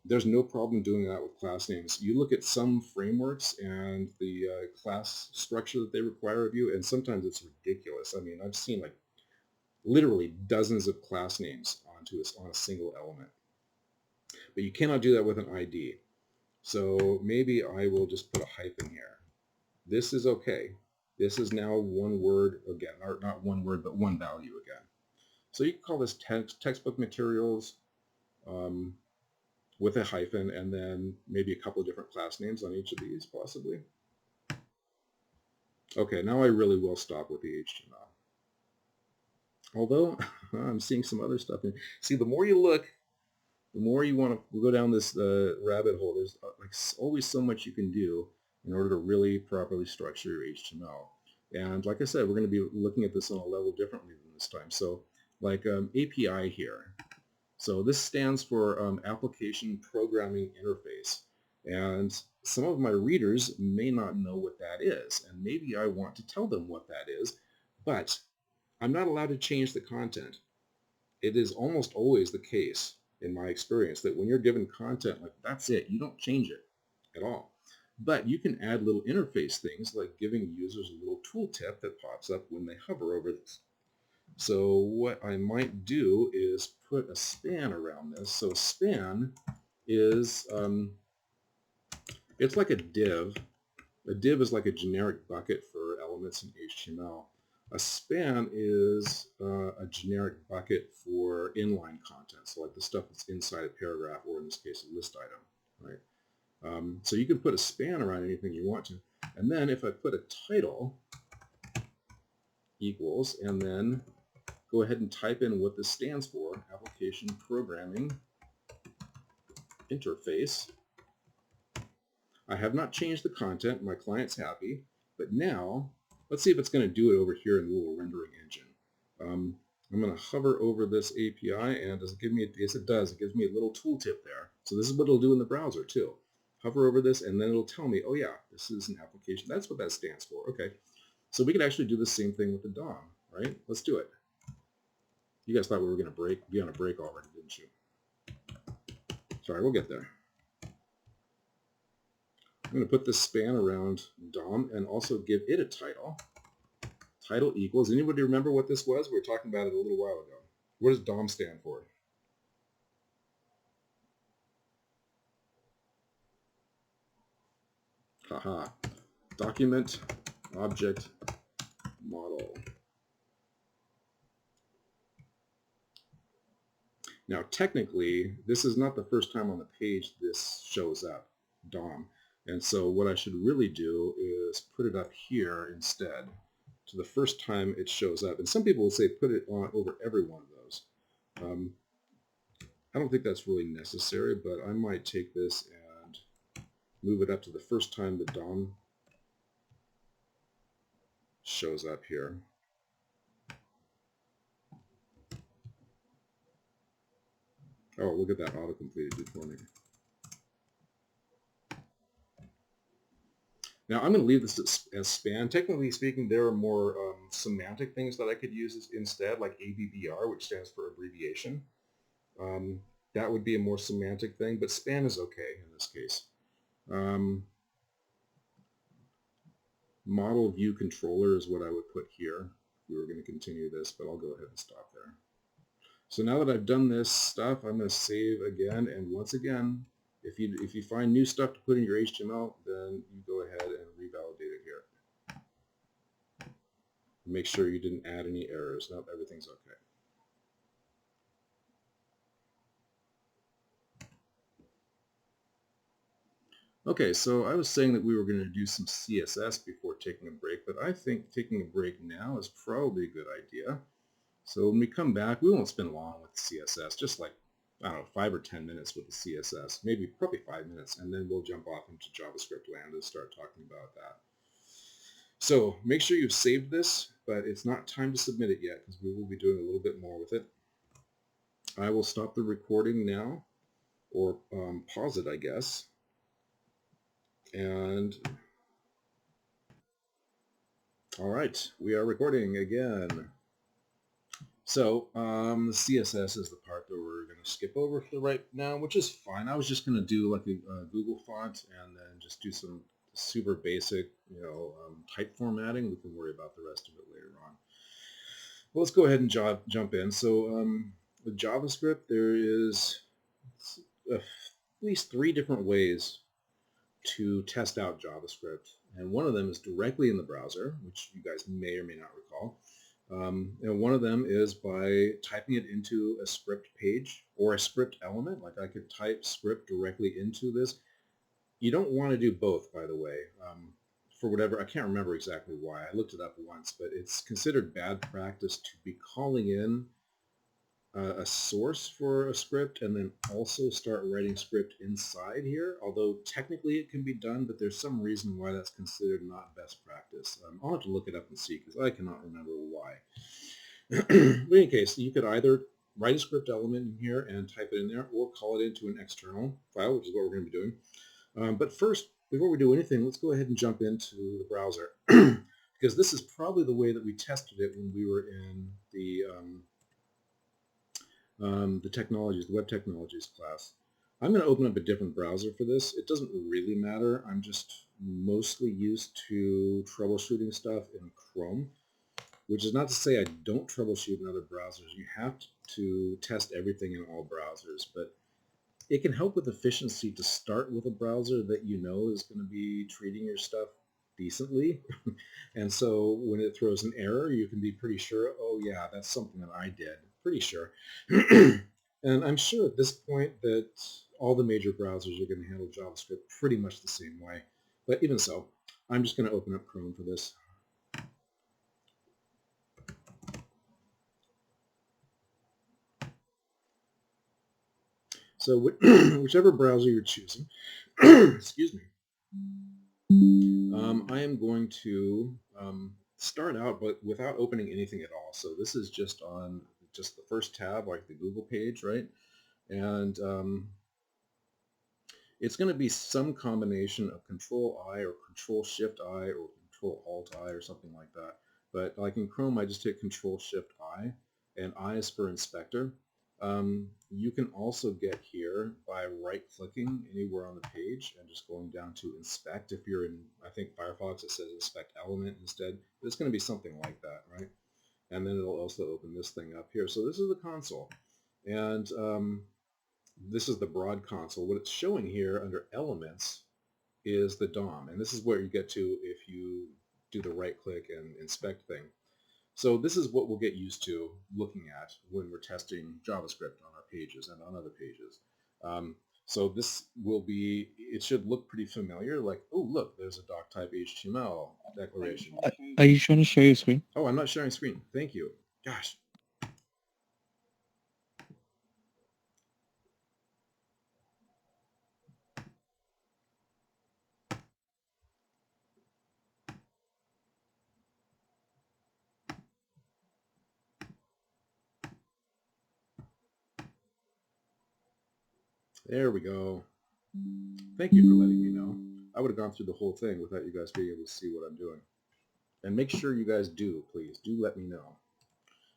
there's no problem doing that with class names. You look at some frameworks and the class structure that they require of you, and sometimes it's ridiculous. I mean, I've seen like literally dozens of class names on a single element. But you cannot do that with an ID. So maybe I will just put a hyphen here. This is okay. This is now one word again, or not one word, but one value again. So you can call this textbook materials with a hyphen, and then maybe a couple of different class names on each of these, possibly. Okay, now I really will stop with the HTML. Although I'm seeing some other stuff in. See, the more you look, the more you want to go down this rabbit hole. There's like always so much you can do in order to really properly structure your HTML. And like I said, we're going to be looking at this on a level differently than this time. So like API here. So this stands for Application Programming Interface. And some of my readers may not know what that is. And maybe I want to tell them what that is, but I'm not allowed to change the content. It is almost always the case, in my experience, that when you're given content, like that's it, you don't change it at all. But you can add little interface things like giving users a little tooltip that pops up when they hover over this. So what I might do is put a span around this. So span is, it's like a div. A div is like a generic bucket for elements in HTML. A span is a generic bucket for inline content, so like the stuff that's inside a paragraph, or in this case, a list item, right? So you can put a span around anything you want to. And then if I put a title equals, and then go ahead and type in what this stands for, Application Programming Interface. I have not changed the content. My client's happy. But now, let's see if it's going to do it over here in the little rendering engine. I'm going to hover over this API, and does it give me, yes it does, it gives me a little tooltip there. So this is what it'll do in the browser too. Hover over this, and then it'll tell me, oh yeah, this is an application. That's what that stands for. Okay. So we could actually do the same thing with the DOM, right? Let's do it. You guys thought we were going to be on a break already, didn't you? Sorry, we'll get there. I'm going to put this span around DOM and also give it a title. Title equals, anybody remember what this was? We were talking about it a little while ago. What does DOM stand for? Haha. Document Object Model. Now technically, this is not the first time on the page this shows up, DOM. And so what I should really do is put it up here instead. So the first time it shows up. And some people will say put it on over every one of those. I don't think that's really necessary, but I might take this and move it up to the first time the DOM shows up here. Oh, look at that auto-completed it for me. Now I'm going to leave this as span. Technically speaking, there are more semantic things that I could use instead, like ABBR, which stands for abbreviation. That would be a more semantic thing, but span is okay in this case. Model view controller is what I would put here. We were going to continue this, but I'll go ahead and stop there. So now that I've done this stuff, I'm going to save again, and once again, if you find new stuff to put in your HTML, then you go ahead and revalidate it here. Make sure you didn't add any errors. Nope, everything's okay. Okay, so I was saying that we were going to do some CSS before taking a break, but I think taking a break now is probably a good idea. So when we come back, we won't spend long with CSS, just like, I don't know, 5 or 10 minutes with the CSS, probably 5 minutes, and then we'll jump off into JavaScript land and start talking about that. So make sure you've saved this, but it's not time to submit it yet because we will be doing a little bit more with it. I will stop the recording now, or pause it, I guess. And all right, we are recording again. So the CSS is the part that we're going to skip over for right now, which is fine. I was just going to do like a Google font and then just do some super basic, type formatting. We can worry about the rest of it later on. Well, let's go ahead and jump in. So with JavaScript, there is at least 3 different ways to test out JavaScript. And one of them is directly in the browser, which you guys may or may not recall. And one of them is by typing it into a script page or a script element. Like I could type script directly into this. You don't want to do both, by the way. For whatever, I can't remember exactly why. I looked it up once, but it's considered bad practice to be calling in a source for a script and then also start writing script inside here, although technically it can be done, but there's some reason why that's considered not best practice. I'll have to look it up and see because I cannot remember why. But in any case, you could either write a script element in here and type it in there or call it into an external file, which is what we're going to be doing. But first, before we do anything, let's go ahead and jump into the browser because this is probably the way that we tested it when we were in the technologies, the web technologies class. I'm going to open up a different browser for this. It doesn't really matter. I'm just mostly used to troubleshooting stuff in Chrome, which is not to say I don't troubleshoot in other browsers. You have to test everything in all browsers, but it can help with efficiency to start with a browser that you know is going to be treating your stuff decently. And so when it throws an error, you can be pretty sure, oh yeah, that's something that I did. Pretty sure. And I'm sure at this point that all the major browsers are going to handle JavaScript pretty much the same way. But even so, I'm just going to open up Chrome for this. So whichever browser you're choosing, excuse me, I am going to start out but without opening anything at all. So this is just on just the first tab, like the Google page, right? And it's going to be some combination of Control-I or Control-Shift-I or Control-Alt-I or something like that. But like in Chrome, I just hit Control-Shift-I, and I is for Inspector. You can also get here by right-clicking anywhere on the page and just going down to Inspect. If you're in, I think, Firefox, it says Inspect Element instead. It's going to be something like that, right? And then it'll also open this thing up here. So this is the console. And this is the broad console. What it's showing here under Elements is the DOM. And this is where you get to if you do the right-click and Inspect thing. So this is what we'll get used to looking at when we're testing JavaScript on our pages and on other pages. So this will be, it should look pretty familiar, like, oh, look, there's a doc-type HTML declaration. Are you trying to share your screen? Oh, I'm not sharing screen. Thank you. Gosh. There we go. Thank you for letting me know. I would have gone through the whole thing without you guys being able to see what I'm doing. And make sure you guys do, please. Do let me know.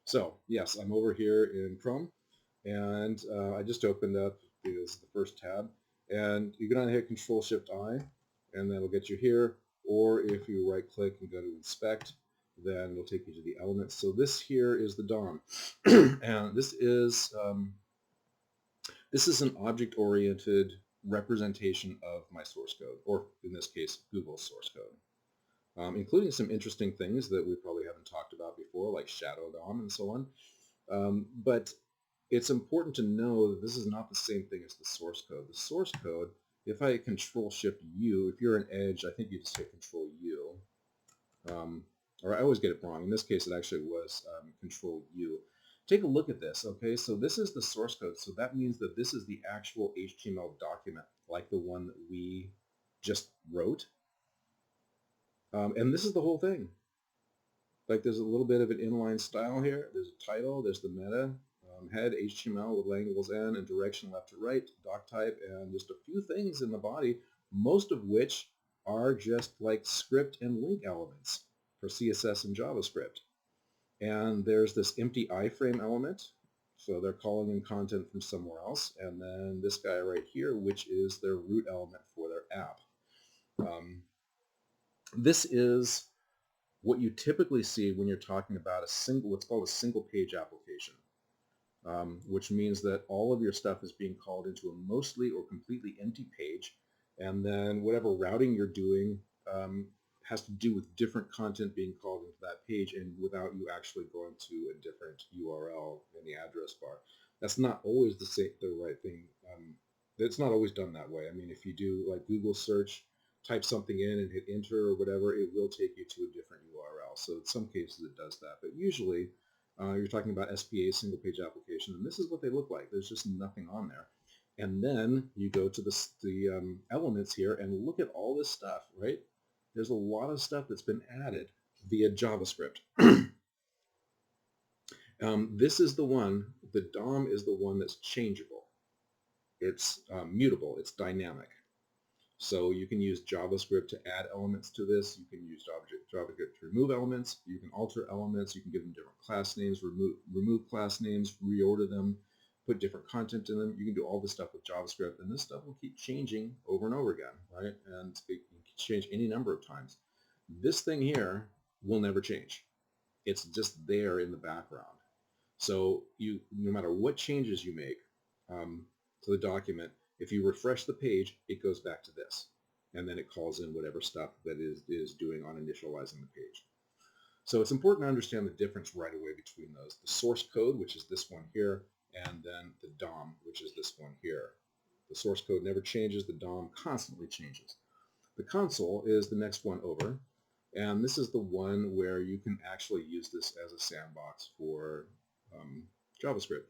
So, yes, I'm over here in Chrome, and I just opened up the first tab. And you can either hit Control-Shift-I, and that'll get you here. Or if you right-click and go to Inspect, then it'll take you to the elements. So this here is the DOM. And this is an object-oriented representation of my source code, or in this case, Google's source code, including some interesting things that we probably haven't talked about before, like shadow DOM and so on. But it's important to know that this is not the same thing as the source code. The source code, if I hit Control-Shift-U, if you're an Edge, I think you just hit Control-U. Or I always get it wrong. In this case, it actually was Control-U. Take a look at this, okay? So this is the source code. So that means that this is the actual HTML document, like the one that we just wrote. And this is the whole thing. Like there's a little bit of an inline style here. There's a title, there's the meta, head, HTML with lang equals n, and direction left to right, doc type, and just a few things in the body, most of which are just like script and link elements for CSS and JavaScript. And there's this empty iframe element. So they're calling in content from somewhere else. And then this guy right here, which is their root element for their app. This is what you typically see when you're talking about what's called a single page application, which means that all of your stuff is being called into a mostly or completely empty page, and then whatever routing you're doing has to do with different content being called into that page, and without you actually going to a different URL in the address bar. That's not always the right thing. It's not always done that way. I mean, if you do like Google search, type something in and hit enter or whatever, it will take you to a different URL. So in some cases it does that, but usually you're talking about SPA, single page application, and this is what they look like. There's just nothing on there. And then you go to the elements here and look at all this stuff, right? There's a lot of stuff that's been added via JavaScript. This is the one, the DOM is the one that's changeable. It's mutable, it's dynamic. So you can use JavaScript to add elements to this. You can use JavaScript to remove elements. You can alter elements. You can give them different class names, remove class names, reorder them, put different content in them. You can do all this stuff with JavaScript, and this stuff will keep changing over and over again, right? And it can change any number of times. This thing here will never change. It's just there in the background. So no matter what changes you make to the document, if you refresh the page, it goes back to this. And then it calls in whatever stuff that is doing on initializing the page. So it's important to understand the difference right away between those. The source code, which is this one here, and then the DOM, which is this one here. The source code never changes. The DOM constantly changes. The console is the next one over. And this is the one where you can actually use this as a sandbox for JavaScript.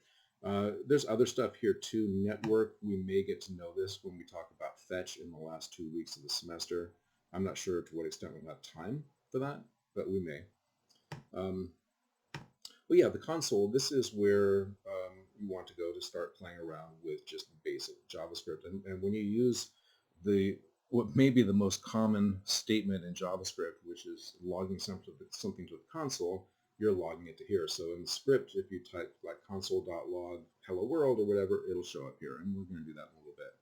There's other stuff here too. Network, we may get to know this when we talk about fetch in the last 2 weeks of the semester. I'm not sure to what extent we'll have time for that, but we may. But yeah, the console, this is where you want to go to start playing around with just basic JavaScript. And when you use what may be the most common statement in JavaScript, which is logging something to the console, you're logging it to here. So in the script, if you type like console.log hello world or whatever, it'll show up here, and we're going to do that in a little bit.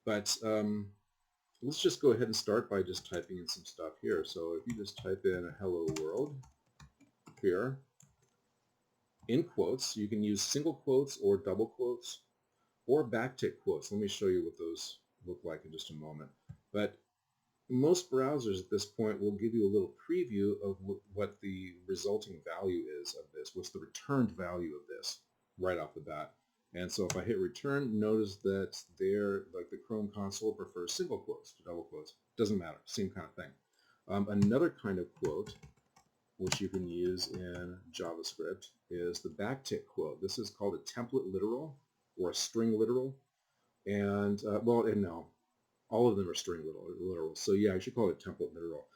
But let's just go ahead and start by just typing in some stuff here. So if you just type in hello world here, in quotes, you can use single quotes or double quotes or backtick quotes. Let me show you what those look like in just a moment. But most browsers at this point will give you a little preview of what the resulting value is of this. What's the returned value of this right off the bat. And so if I hit return, notice that like the Chrome console prefers single quotes to double quotes. Doesn't matter, same kind of thing. Another kind of quote which you can use in JavaScript is the backtick quote. This is called a template literal or a string literal. And no, all of them are string literal. So yeah, I should call it template literal.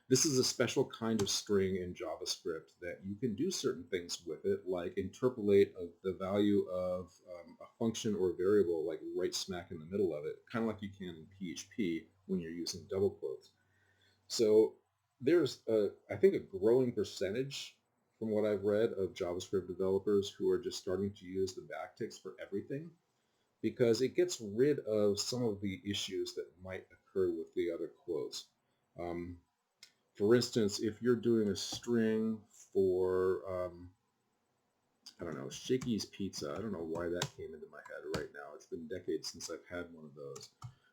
This is a special kind of string in JavaScript that you can do certain things with it, like interpolate the value of a function or a variable, like right smack in the middle of it, kind of like you can in PHP when you're using double quotes. So there's, I think, a growing percentage, from what I've read, of JavaScript developers who are just starting to use the backticks for everything, because it gets rid of some of the issues that might occur with the other quotes. For instance, if you're doing a string for, I don't know, Shakey's Pizza, I don't know why that came into my head right now. It's been decades since I've had one of those.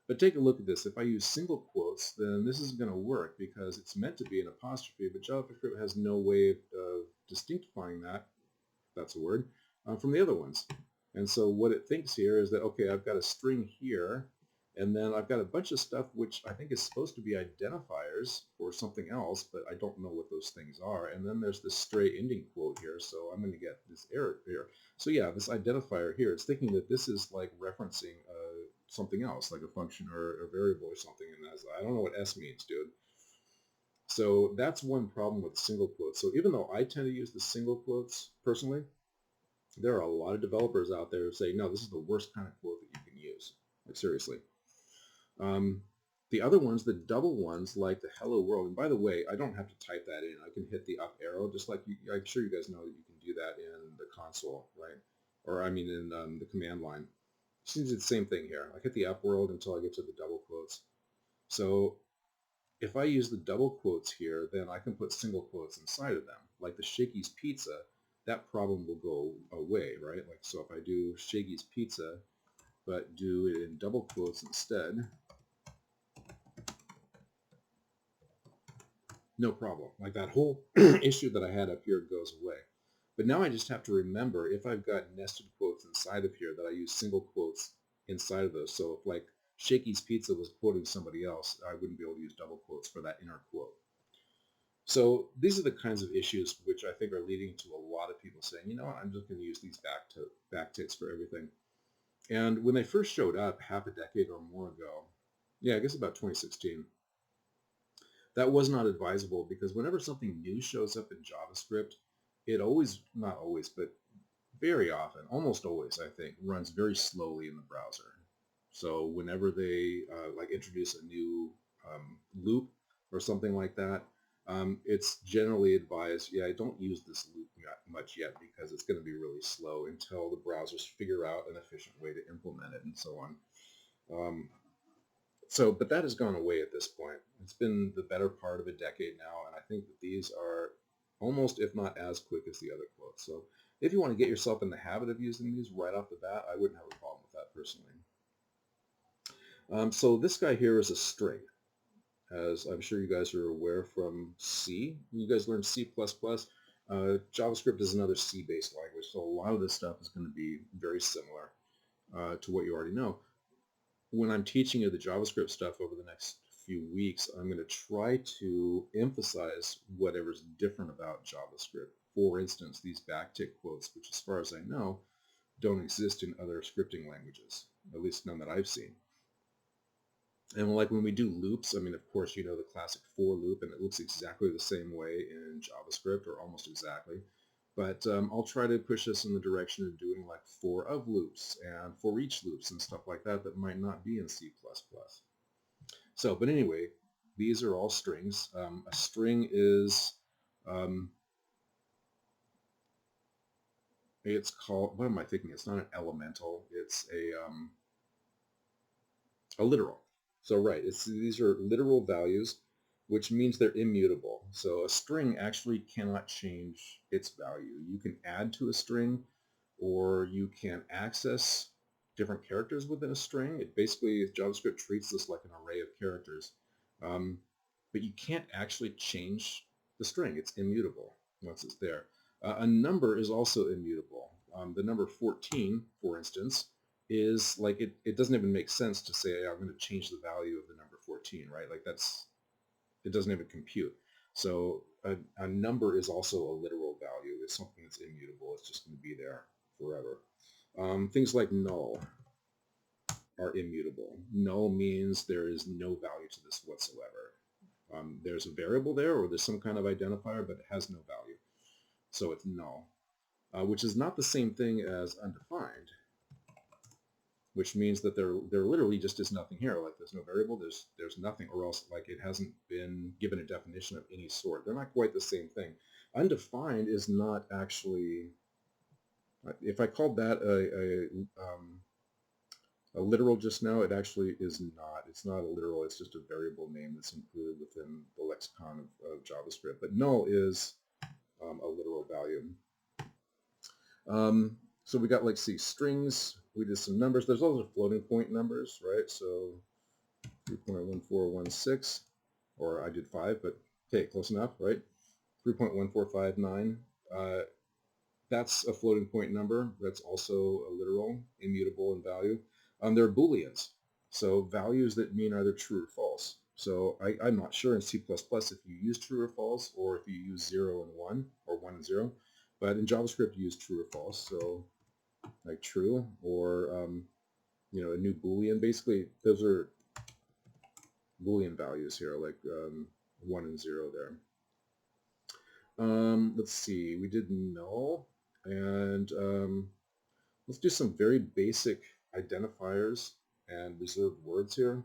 But take a look at this. If I use single quotes, then this isn't going to work because it's meant to be an apostrophe, but JavaScript has no way of distinctifying that, if that's a word, from the other ones. And so what it thinks here is that, okay, I've got a string here, and then I've got a bunch of stuff which I think is supposed to be identifiers for something else, but I don't know what those things are. And then there's this stray ending quote here, so I'm going to get this error here. So yeah, this identifier here, it's thinking that this is like referencing something else, like a function or a variable or something, and I don't know what S means, dude. So that's one problem with single quotes. So even though I tend to use the single quotes personally, there are a lot of developers out there who say, no, this is the worst kind of quote that you can use. Like, seriously. The other ones, the double ones, like the hello world, and by the way, I don't have to type that in. I can hit the up arrow, just like I'm sure you guys know that you can do that in the console, right? Or I mean in the command line. Seems the same thing here. I hit the up world until I get to the double quotes. So if I use the double quotes here, then I can put single quotes inside of them. Like the Shakey's Pizza, that problem will go away, right? Like, so if I do Shakey's Pizza, but do it in double quotes instead, no problem. Like that whole issue that I had up here goes away. But now I just have to remember if I've got nested quotes inside of here that I use single quotes inside of those. So if like Shakey's Pizza was quoting somebody else, I wouldn't be able to use double quotes for that inner quote. So these are the kinds of issues which I think are leading to a lot of people saying, you know what, I'm just going to use these backticks for everything. And when they first showed up half a decade or more ago, yeah, I guess about 2016, that was not advisable because whenever something new shows up in JavaScript, it always, not always, but very often, almost always, I think, runs very slowly in the browser. So whenever they like introduce a new loop or something like that, it's generally advised, yeah, don't use this loop much yet because it's going to be really slow until the browsers figure out an efficient way to implement it and so on. But that has gone away at this point. It's been the better part of a decade now, and I think that these are almost, if not as quick as the other quotes. So if you want to get yourself in the habit of using these right off the bat, I wouldn't have a problem with that personally. So this guy here is a string, as I'm sure you guys are aware from C. You guys learned C++. JavaScript is another C-based language, so a lot of this stuff is going to be very similar to what you already know. When I'm teaching you the JavaScript stuff over the next few weeks, I'm going to try to emphasize whatever's different about JavaScript. For instance, these backtick quotes, which as far as I know, don't exist in other scripting languages, at least none that I've seen. And like when we do loops, I mean, of course, you know the classic for loop, and it looks exactly the same way in JavaScript, or almost exactly. But I'll try to push us in the direction of doing like for of loops and for each loops and stuff like that that might not be in C++. So, but anyway, these are all strings. A string is, it's called, what am I thinking? It's not an elemental, it's a literal. So right, these are literal values, which means they're immutable. So a string actually cannot change its value. You can add to a string, or you can access different characters within a string. It basically, JavaScript treats this like an array of characters. But you can't actually change the string. It's immutable once it's there. A number is also immutable. The number 14, for instance, is like it doesn't even make sense to say, hey, I'm going to change the value of the number 14, right? Like it doesn't even compute. So a number is also a literal value. It's something that's immutable. It's just going to be there forever. Things like null are immutable. Null means there is no value to this whatsoever. There's a variable there, or there's some kind of identifier, but it has no value. So it's null, which is not the same thing as undefined, which means that there literally just is nothing here. Like there's no variable, there's nothing, or else like it hasn't been given a definition of any sort. They're not quite the same thing. Undefined is not actually, if I called that a literal just now, it actually is not. It's not a literal, it's just a variable name that's included within the lexicon of JavaScript. But null is a literal value. So we got, like, see, strings. We did some numbers. There's also floating point numbers, right? So 3.1416, or I did 5, but okay, close enough, right? 3.1459. That's a floating point number. That's also a literal, immutable in value. They're Booleans, so values that mean either true or false. So I'm not sure in C++ if you use true or false, or if you use 0 and 1, or 1 and 0. But in JavaScript, you use true or false. So like true, or you know, a new Boolean. Basically, those are Boolean values here, like 1 and 0 there. Let's see, we did null, and let's do some very basic identifiers and reserved words here.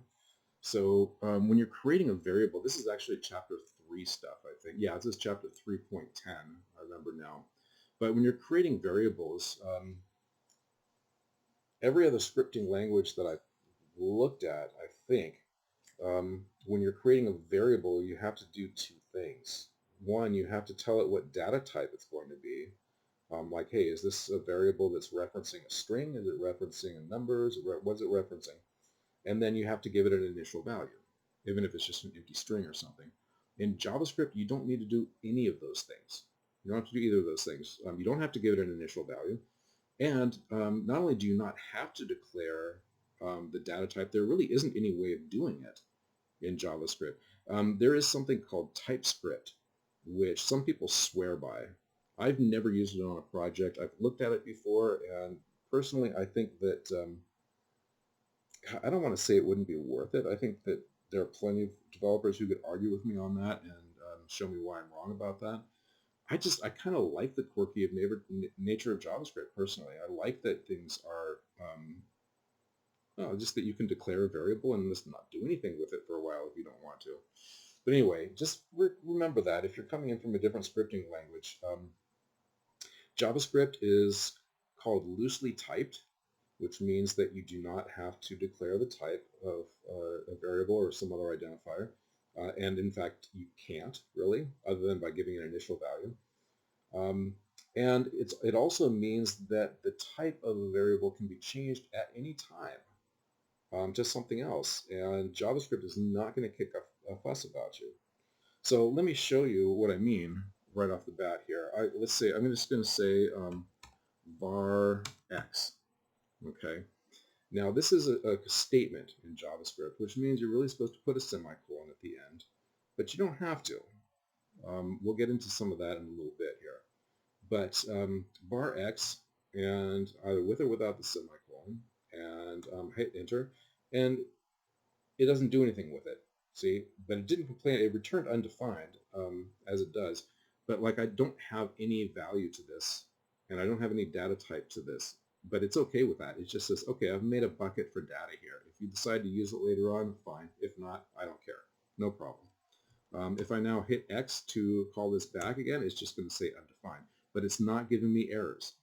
So when you're creating a variable, this is actually chapter 3 stuff, I think. Yeah, this is chapter 3.10, I remember now. But when you're creating variables, every other scripting language that I've looked at, I think, when you're creating a variable, you have to do two things. One, you have to tell it what data type it's going to be. Like, hey, is this a variable that's referencing a string? Is it referencing a number? What's it referencing? And then you have to give it an initial value, even if it's just an empty string or something. In JavaScript, you don't need to do any of those things. You don't have to do either of those things. You don't have to give it an initial value. And not only do you not have to declare the data type, there really isn't any way of doing it in JavaScript. There is something called TypeScript, which some people swear by. I've never used it on a project. I've looked at it before, and personally, I think that I don't want to say it wouldn't be worth it. I think that there are plenty of developers who could argue with me on that and show me why I'm wrong about that. I kind of like the quirky of nature of JavaScript personally. I like that things are just that you can declare a variable and just not do anything with it for a while if you don't want to. But anyway, just remember that if you're coming in from a different scripting language, JavaScript is called loosely typed, which means that you do not have to declare the type of a variable or some other identifier. And in fact, you can't really, other than by giving an initial value. And it also means that the type of a variable can be changed at any time to something else. And JavaScript is not going to kick a fuss about you. So let me show you what I mean right off the bat here. Let's say, I'm just going to say var x. Okay. Now this is a statement in JavaScript, which means you're really supposed to put a semicolon at the end, but you don't have to. We'll get into some of that in a little bit here. But var x, and either with or without the semicolon, and hit enter, and it doesn't do anything with it. See, but it didn't complain. It returned undefined, as it does. But like I don't have any value to this, and I don't have any data type to this. But it's okay with that. It just says, okay, I've made a bucket for data here. If you decide to use it later on, fine. If not, I don't care. No problem. If I now hit X to call this back again, it's just going to say undefined. But it's not giving me errors.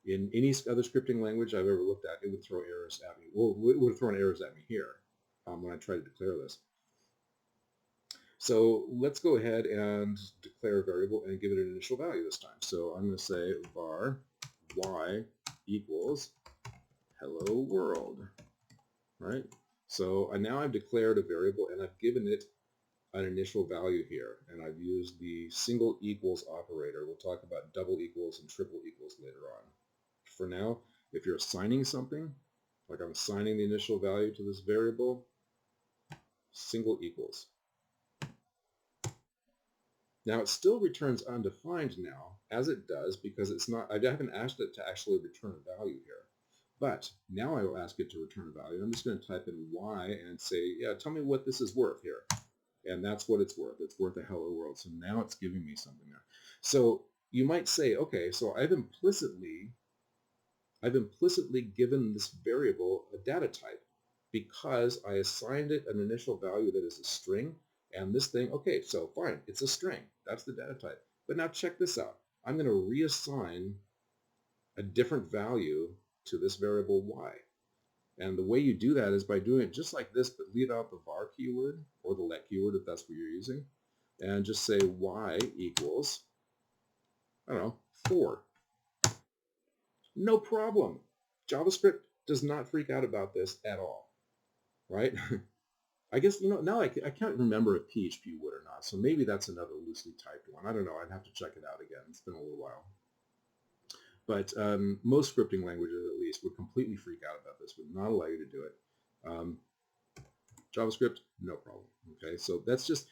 In any other scripting language I've ever looked at, it would throw errors at me. Well, it would have thrown errors at me here when I try to declare this. So let's go ahead and declare a variable and give it an initial value this time. So I'm going to say var y equals hello world, right? So now I've declared a variable and I've given it an initial value here, and I've used the single equals operator. We'll talk about double equals and triple equals later on. For now, if you're assigning something, like I'm assigning the initial value to this variable, single equals. Now it still returns undefined now, as it does, because it's not, I haven't asked it to actually return a value here. But now I will ask it to return a value. I'm just going to type in y and say, yeah, tell me what this is worth here. And that's what it's worth. It's worth a hello world. So now it's giving me something there. So you might say, okay, so I've implicitly given this variable a data type because I assigned it an initial value that is a string. And this thing, okay, so fine, it's a string. That's the data type. But now check this out. I'm going to reassign a different value to this variable y. And the way you do that is by doing it just like this, but leave out the var keyword or the let keyword if that's what you're using. And just say y equals, I don't know, 4. No problem. JavaScript does not freak out about this at all, right? I guess, now I can't remember if PHP would or not, so maybe that's another loosely typed one. I don't know. I'd have to check it out again. It's been a little while. But most scripting languages, at least, would completely freak out about this, would not allow you to do it. JavaScript, no problem. Okay, so that's just,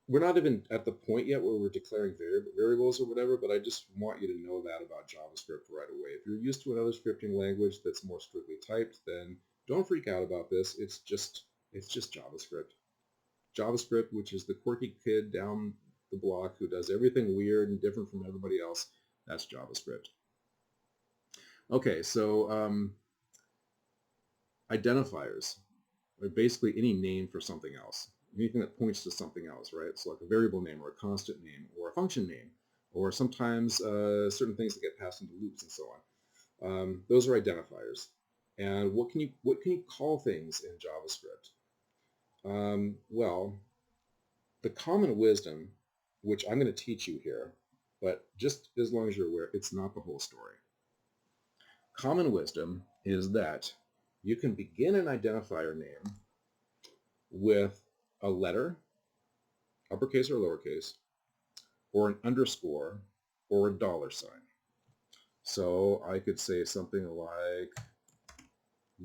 we're not even at the point yet where we're declaring variables or whatever, but I just want you to know that about JavaScript right away. If you're used to another scripting language that's more strictly typed, then don't freak out about this. It's just JavaScript. JavaScript, which is the quirky kid down the block who does everything weird and different from everybody else, that's JavaScript. Okay, so identifiers. or basically any name for something else, anything that points to something else, right? So like a variable name or a constant name or a function name, or sometimes certain things that get passed into loops and so on. Those are identifiers. And what can you call things in JavaScript? Well, the common wisdom, which I'm going to teach you here, but just as long as you're aware, it's not the whole story. Common wisdom is that you can begin an identifier name with a letter, uppercase or lowercase, or an underscore, or a $sign. So I could say something like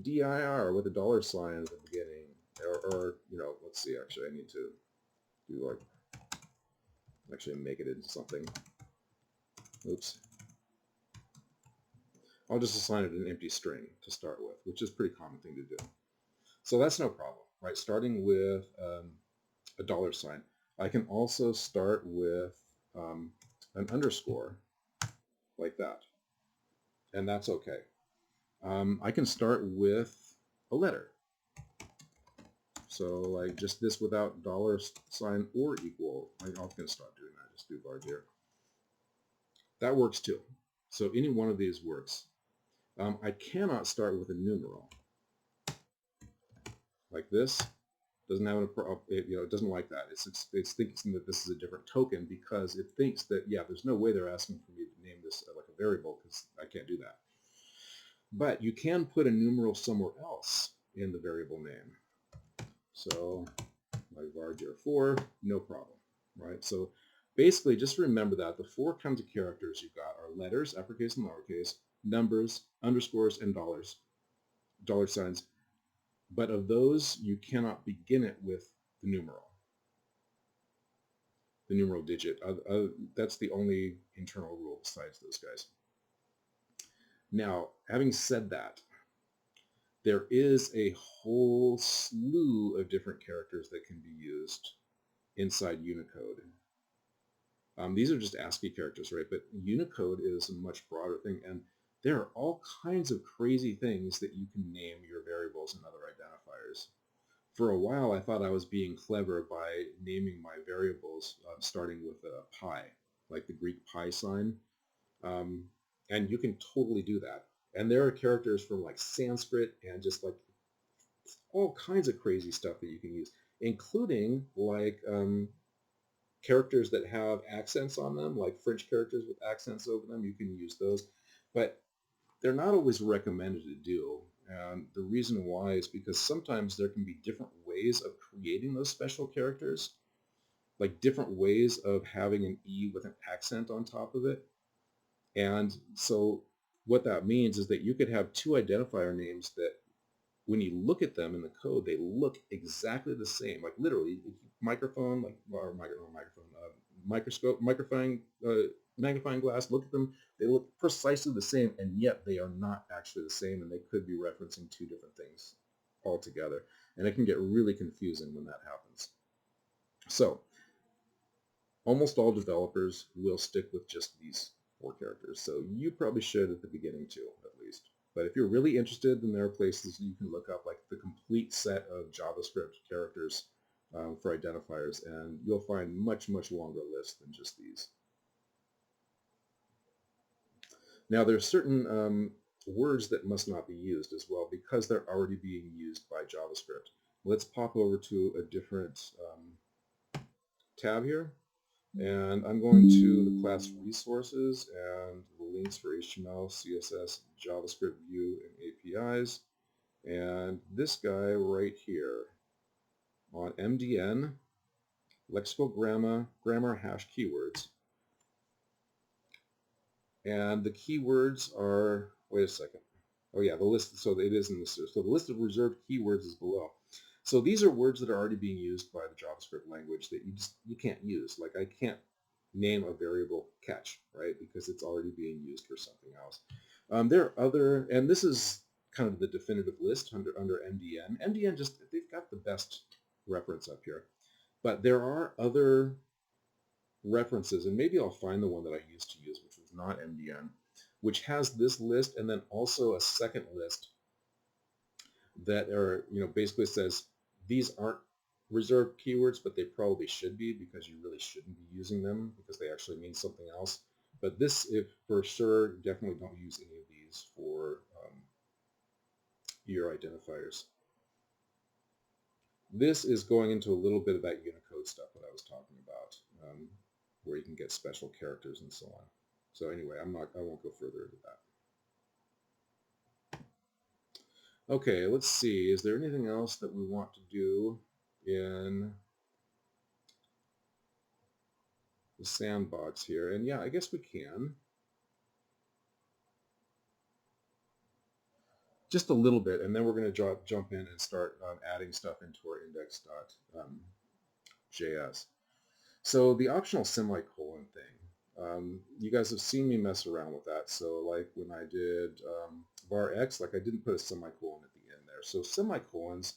dir with a $sign at the beginning, or let's see, actually I need to do actually make it into something. Oops. I'll just assign it an empty string to start with, which is a pretty common thing to do. So that's no problem, right? Starting with a $sign. I can also start with an underscore like that, and that's okay. I can start with a letter. So like just this without $sign or equal. I'm going to stop doing that. Just do varchar. That works too. So any one of these works. I cannot start with a numeral like this. Doesn't have it doesn't like that. It's thinking that this is a different token because it thinks that, yeah, there's no way they're asking for me to name this like a variable, because I can't do that. But you can put a numeral somewhere else in the variable name. So like varchar4, no problem, right? So basically just remember that the 4 kinds of characters you've got are letters, uppercase and lowercase, numbers, underscores, and $signs. But of those, you cannot begin it with the numeral digit. That's the only internal rule besides those guys. Now, having said that, there is a whole slew of different characters that can be used inside Unicode. These are just ASCII characters, right? But Unicode is a much broader thing, and there are all kinds of crazy things that you can name your variables and other identifiers. For a while, I thought I was being clever by naming my variables starting with a pi, like the Greek pi sign. And you can totally do that. And there are characters from like Sanskrit and just like all kinds of crazy stuff that you can use, including like characters that have accents on them, like French characters with accents over them. You can use those, but they're not always recommended to do. And the reason why is because sometimes there can be different ways of creating those special characters, like different ways of having an E with an accent on top of it. And so what that means is that you could have 2 identifier names that when you look at them in the code, they look exactly the same. Like literally, microphone, like or microscope, magnifying glass. Look at them; they look precisely the same, and yet they are not actually the same, and they could be referencing 2 different things altogether. And it can get really confusing when that happens. So, almost all developers will stick with just these 4 characters. So you probably should at the beginning too, at least. But if you're really interested, then there are places you can look up like the complete set of JavaScript characters for identifiers, and you'll find much, much longer lists than just these. Now, there are certain words that must not be used as well because they're already being used by JavaScript. Let's pop over to a different tab here. And I'm going to the class resources and the links for HTML, CSS, JavaScript, Vue, and APIs. And this guy right here on MDN, lexical grammar hash keywords. And the keywords are, wait a second. Oh yeah, the list, so it is in this. So the list of reserved keywords is below. So these are words that are already being used by the JavaScript language that you can't use. Like I can't name a variable catch, right? Because it's already being used for something else. There are other, and this is kind of the definitive list under MDN. MDN just, they've got the best reference up here. But there are other references, and maybe I'll find the one that I used to use, which was not MDN, which has this list and then also a second list that are, basically says these aren't reserved keywords, but they probably should be because you really shouldn't be using them because they actually mean something else. But this, if for sure, definitely don't use any of these for your identifiers. This is going into a little bit of that Unicode stuff that I was talking about, where you can get special characters and so on. So anyway, I won't go further into that. Okay, let's see. Is there anything else that we want to do in the sandbox here? And yeah, I guess we can. Just a little bit, and then we're going to jump in and start adding stuff into our index.js. So the optional semicolon thing, you guys have seen me mess around with that. So like when I did var x, like I didn't put a semicolon at the end there. So semicolons,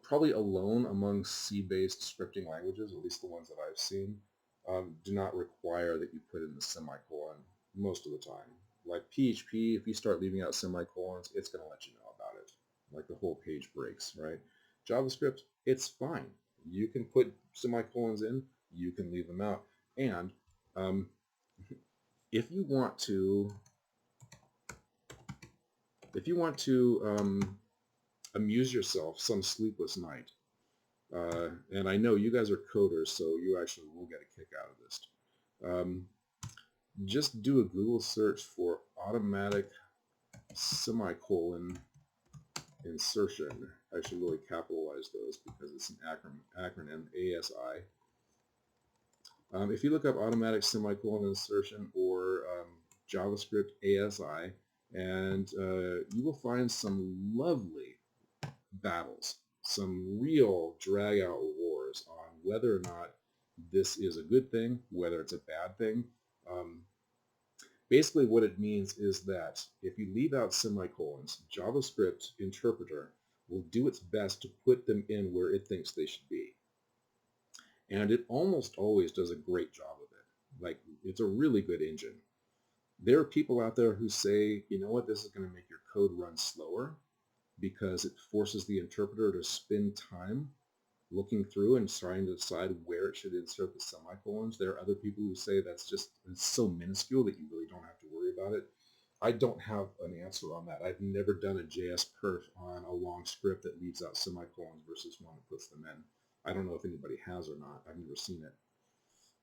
probably alone among C-based scripting languages, at least the ones that I've seen, do not require that you put in the semicolon most of the time. Like PHP, if you start leaving out semicolons, it's going to let you know about it. Like the whole page breaks, right? JavaScript, it's fine. You can put semicolons in, you can leave them out. And if you want to amuse yourself some sleepless night, and I know you guys are coders, so you actually will get a kick out of this. Just do a Google search for automatic semicolon insertion. I should really capitalize those because it's an acronym ASI. If you look up automatic semicolon insertion or JavaScript ASI, and you will find some lovely battles, some real drag-out wars on whether or not this is a good thing, whether it's a bad thing. Basically what it means is that if you leave out semicolons, JavaScript interpreter will do its best to put them in where it thinks they should be. And it almost always does a great job of it. Like, it's a really good engine. There are people out there who say, you know what, this is going to make your code run slower because it forces the interpreter to spend time looking through and trying to decide where it should insert the semicolons. There are other people who say it's so minuscule that you really don't have to worry about it. I don't have an answer on that. I've never done a JS perf on a long script that leaves out semicolons versus one that puts them in. I don't know if anybody has or not. I've never seen it.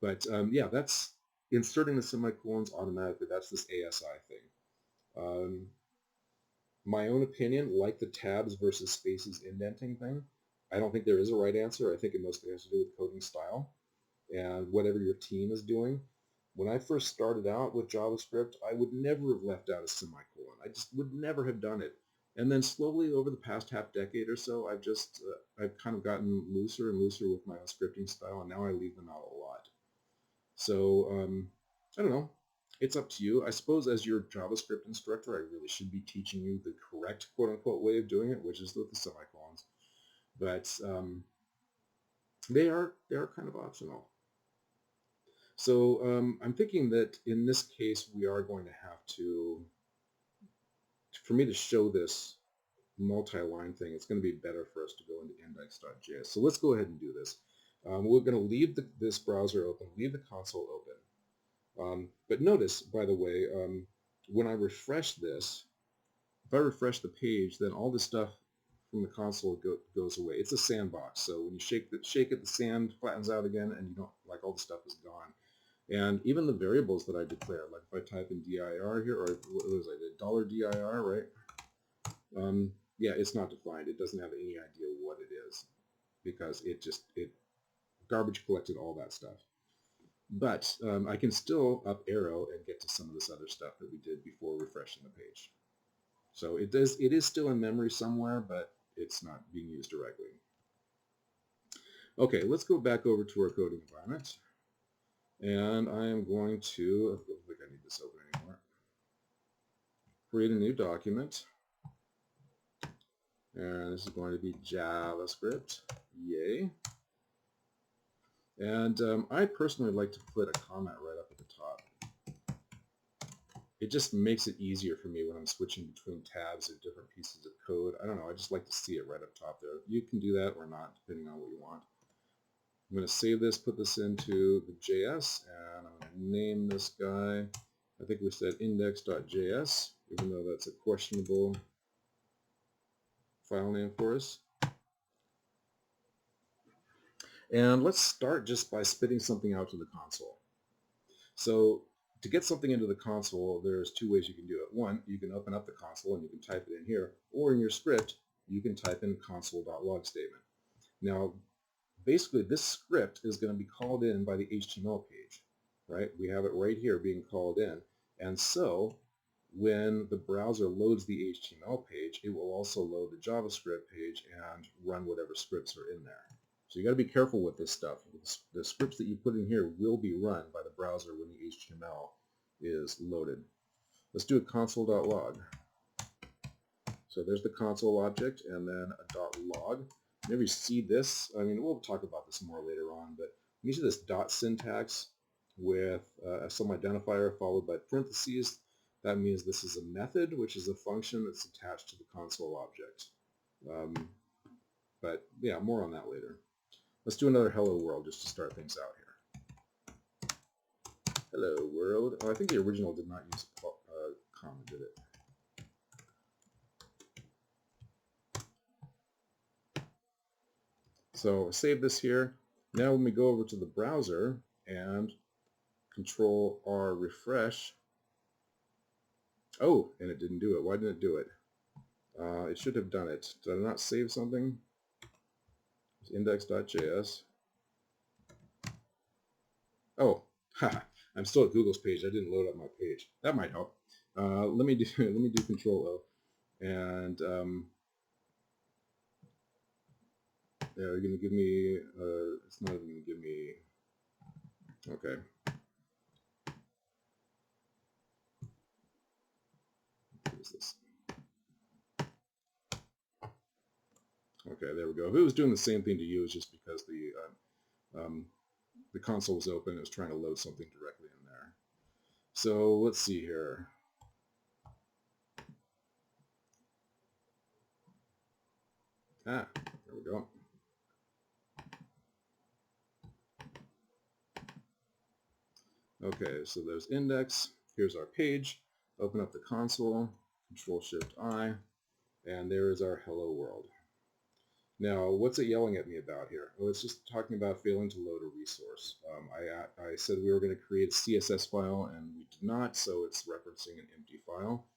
But yeah, that's inserting the semicolons automatically. That's this ASI thing. My own opinion, like the tabs versus spaces indenting thing, I don't think there is a right answer. I think it mostly has to do with coding style and whatever your team is doing. When I first started out with JavaScript, I would never have left out a semicolon. I just would never have done it. And then slowly over the past half decade or so, I've kind of gotten looser and looser with my own scripting style, and now I leave them out a lot. So I don't know. It's up to you. I suppose as your JavaScript instructor, I really should be teaching you the correct quote-unquote way of doing it, which is with the semicolons. But they are kind of optional. So I'm thinking that in this case, we are going to have to, for me to show this multi-line thing, it's going to be better for us to go into index.js. So let's go ahead and do this. We're going to leave this browser open, leave the console open. But notice, by the way, when I refresh this, if I refresh the page, then all this stuff from the console goes away. It's a sandbox, so when you shake it, the sand flattens out again, and you don't, like, all the stuff is gone. And even the variables that I declare, like if I type in dir here, or what was I did, $dir, right? Yeah, it's not defined. It doesn't have any idea what it is because it garbage collected all that stuff. But I can still up arrow and get to some of this other stuff that we did before refreshing the page. So it is still in memory somewhere, but it's not being used directly. Okay, let's go back over to our coding environment. And I am going to, I don't think I need this open anymore, create a new document. And this is going to be JavaScript. Yay. And I personally like to put a comment right up at the top. it just makes it easier for me when I'm switching between tabs or different pieces of code. I don't know, I just like to see it right up top there. You can do that or not, depending on what you want. I'm going to save this, put this into the JS, and I'm going to name this guy, I think we said index.js, even though that's a questionable file name for us. And let's start just by spitting something out to the console. So to get something into the console, there's two ways you can do it. One, you can open up the console and you can type it in here, or in your script, you can type in console.log statement. Now, basically, this script is going to be called in by the HTML page, right? We have it right here being called in. And so when the browser loads the HTML page, it will also load the JavaScript page and run whatever scripts are in there. So you got to be careful with this stuff. The scripts that you put in here will be run by the browser when the HTML is loaded. Let's do a console.log. So there's the console object and then a .log. Whenever you see this, I mean, we'll talk about this more later on, but when you see this dot syntax with some identifier followed by parentheses, that means this is a method, which is a function that's attached to the console object. But yeah, more on that later. Let's do another hello world just to start things out here. Hello world. Oh, I think the original did not use comma, did it? So save this here. Now when we go over to the browser and Control R refresh. Oh, and it didn't do it. Why didn't it do it? It should have done it. Did I not save something? It's index.js. Oh, haha. I'm still at Google's page. I didn't load up my page. That might help. Let me do Control O, and they're going to give me. It's not even going to give me. Okay. What is this? Okay, there we go. If it was doing the same thing to you, it's just because the console was open. It was trying to load something directly in there. So let's see here. Ah, there we go. Okay, so there's index. Here's our page. Open up the console, Control-Shift-I, and there is our hello world. Now, what's it yelling at me about here? Well, it's just talking about failing to load a resource. I said we were going to create a CSS file, and we did not, so it's referencing an empty file.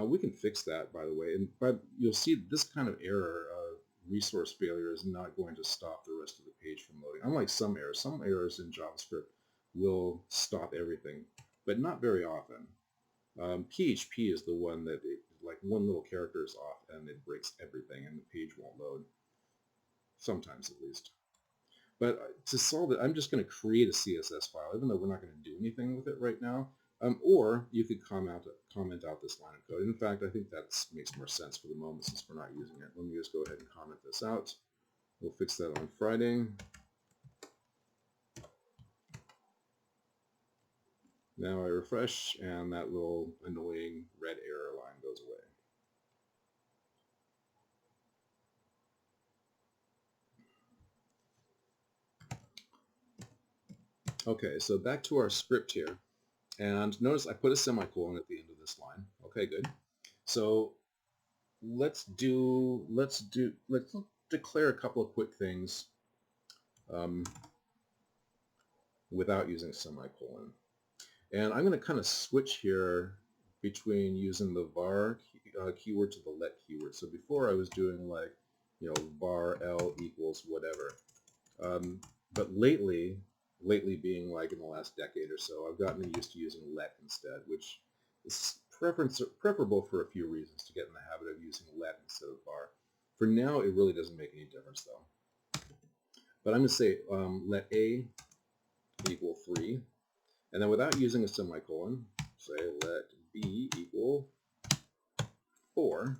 We can fix that, by the way, but you'll see this kind of error, resource failure, is not going to stop the rest of the page from loading. Unlike some errors in JavaScript will stop everything, but not very often. PHP is the one that, like one little character is off and it breaks everything and the page won't load. Sometimes at least. But to solve it, I'm just going to create a CSS file, even though we're not going to do anything with it right now. Or you could comment out this line of code. In fact, I think that makes more sense for the moment since we're not using it. Let me just go ahead and comment this out. We'll fix that on Friday. Now I refresh, and that little annoying red error line goes away. Okay, so back to our script here. And notice I put a semicolon at the end of this line. Okay, good. So let's declare a couple of quick things without using semicolon. And I'm going to kind of switch here between using the var keyword to the let keyword. So before I was doing like, var L equals whatever. But lately being like in the last decade or so, I've gotten used to using let instead, which is preferable for a few reasons to get in the habit of using let instead of var. For now, it really doesn't make any difference though. But I'm going to say let A equal 3. And then without using a semicolon, say let B equal 4.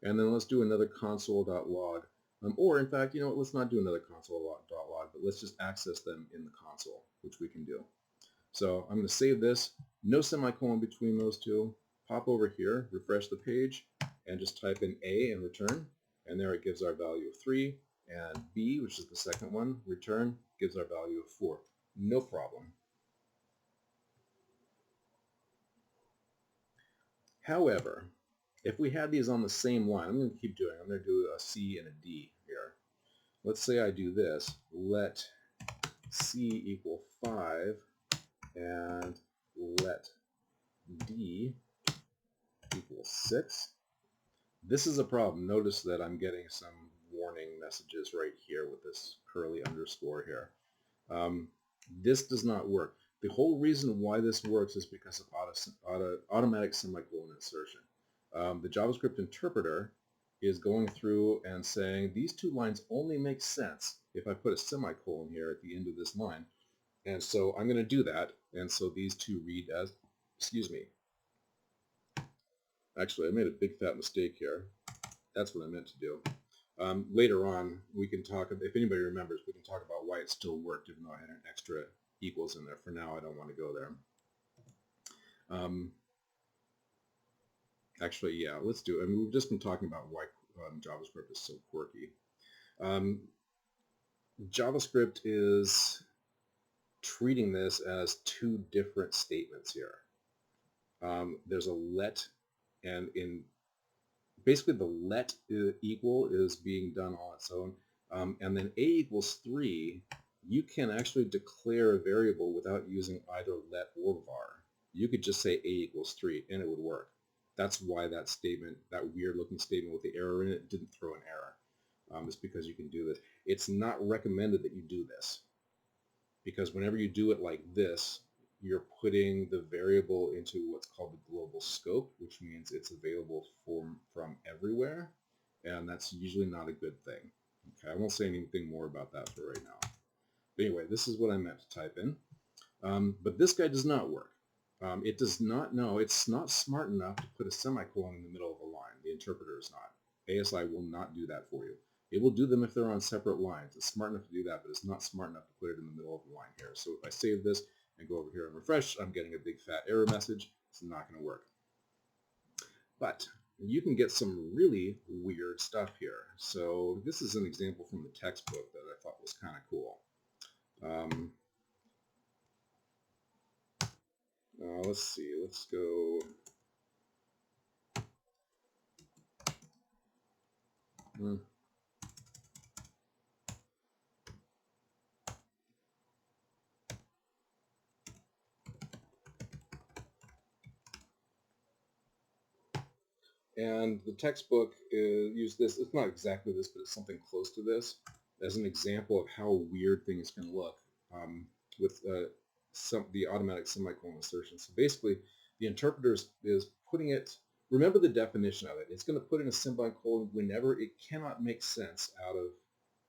And then let's do another console.log. Or in fact, let's not do another console.log, but let's just access them in the console, which we can do. So I'm going to save this, no semicolon between those two, pop over here, refresh the page, and just type in A and return. And there it gives our value of 3. And B, which is the second one, return, gives our value of 4. No problem. However, if we had these on the same line, I'm going to keep doing, I'm going to do a C and a D here. Let's say I do this, let C equal 5 and let D equal 6. This is a problem. Notice that I'm getting some warning messages right here with this curly underscore here. This does not work. The whole reason why this works is because of automatic semicolon insertion. The JavaScript interpreter is going through and saying these two lines only make sense if I put a semicolon here at the end of this line. And so I'm going to do that. And so these two read as, excuse me. Actually, I made a big fat mistake here. That's what I meant to do. Later on, we can talk, if anybody remembers, we can talk about why it still worked even though I had an extra equals in there. For now, I don't want to go there. Actually, yeah, let's do it. I mean, we've just been talking about why JavaScript is so quirky. JavaScript is treating this as two different statements here. There's a let, and in basically the let equal is being done on its own. And then a equals 3, you can actually declare a variable without using either let or var. You could just say a equals 3 and it would work. That's why that statement, that weird looking statement with the error in it, didn't throw an error. It's because you can do this. It's not recommended that you do this, because whenever you do it like this, you're putting the variable into what's called the global scope, which means it's available from everywhere, and that's usually not a good thing. Okay, I won't say anything more about that for right now. But anyway, this is what I meant to type in. But this guy does not work. It does not know, it's not smart enough to put a semicolon in the middle of a line. The interpreter is not. ASI will not do that for you. It will do them if they're on separate lines. It's smart enough to do that, but it's not smart enough to put it in the middle of the line here. So if I save this and go over here and refresh, I'm getting a big fat error message. It's not going to work. But you can get some really weird stuff here. So this is an example from the textbook that I thought was kind of cool. Let's see. Let's go. And the textbook used this, it's not exactly this, but it's something close to this, as an example of how weird things can look with the automatic semicolon insertion. So basically, the interpreter is putting it, remember the definition of it, it's going to put in a semicolon whenever it cannot make sense out of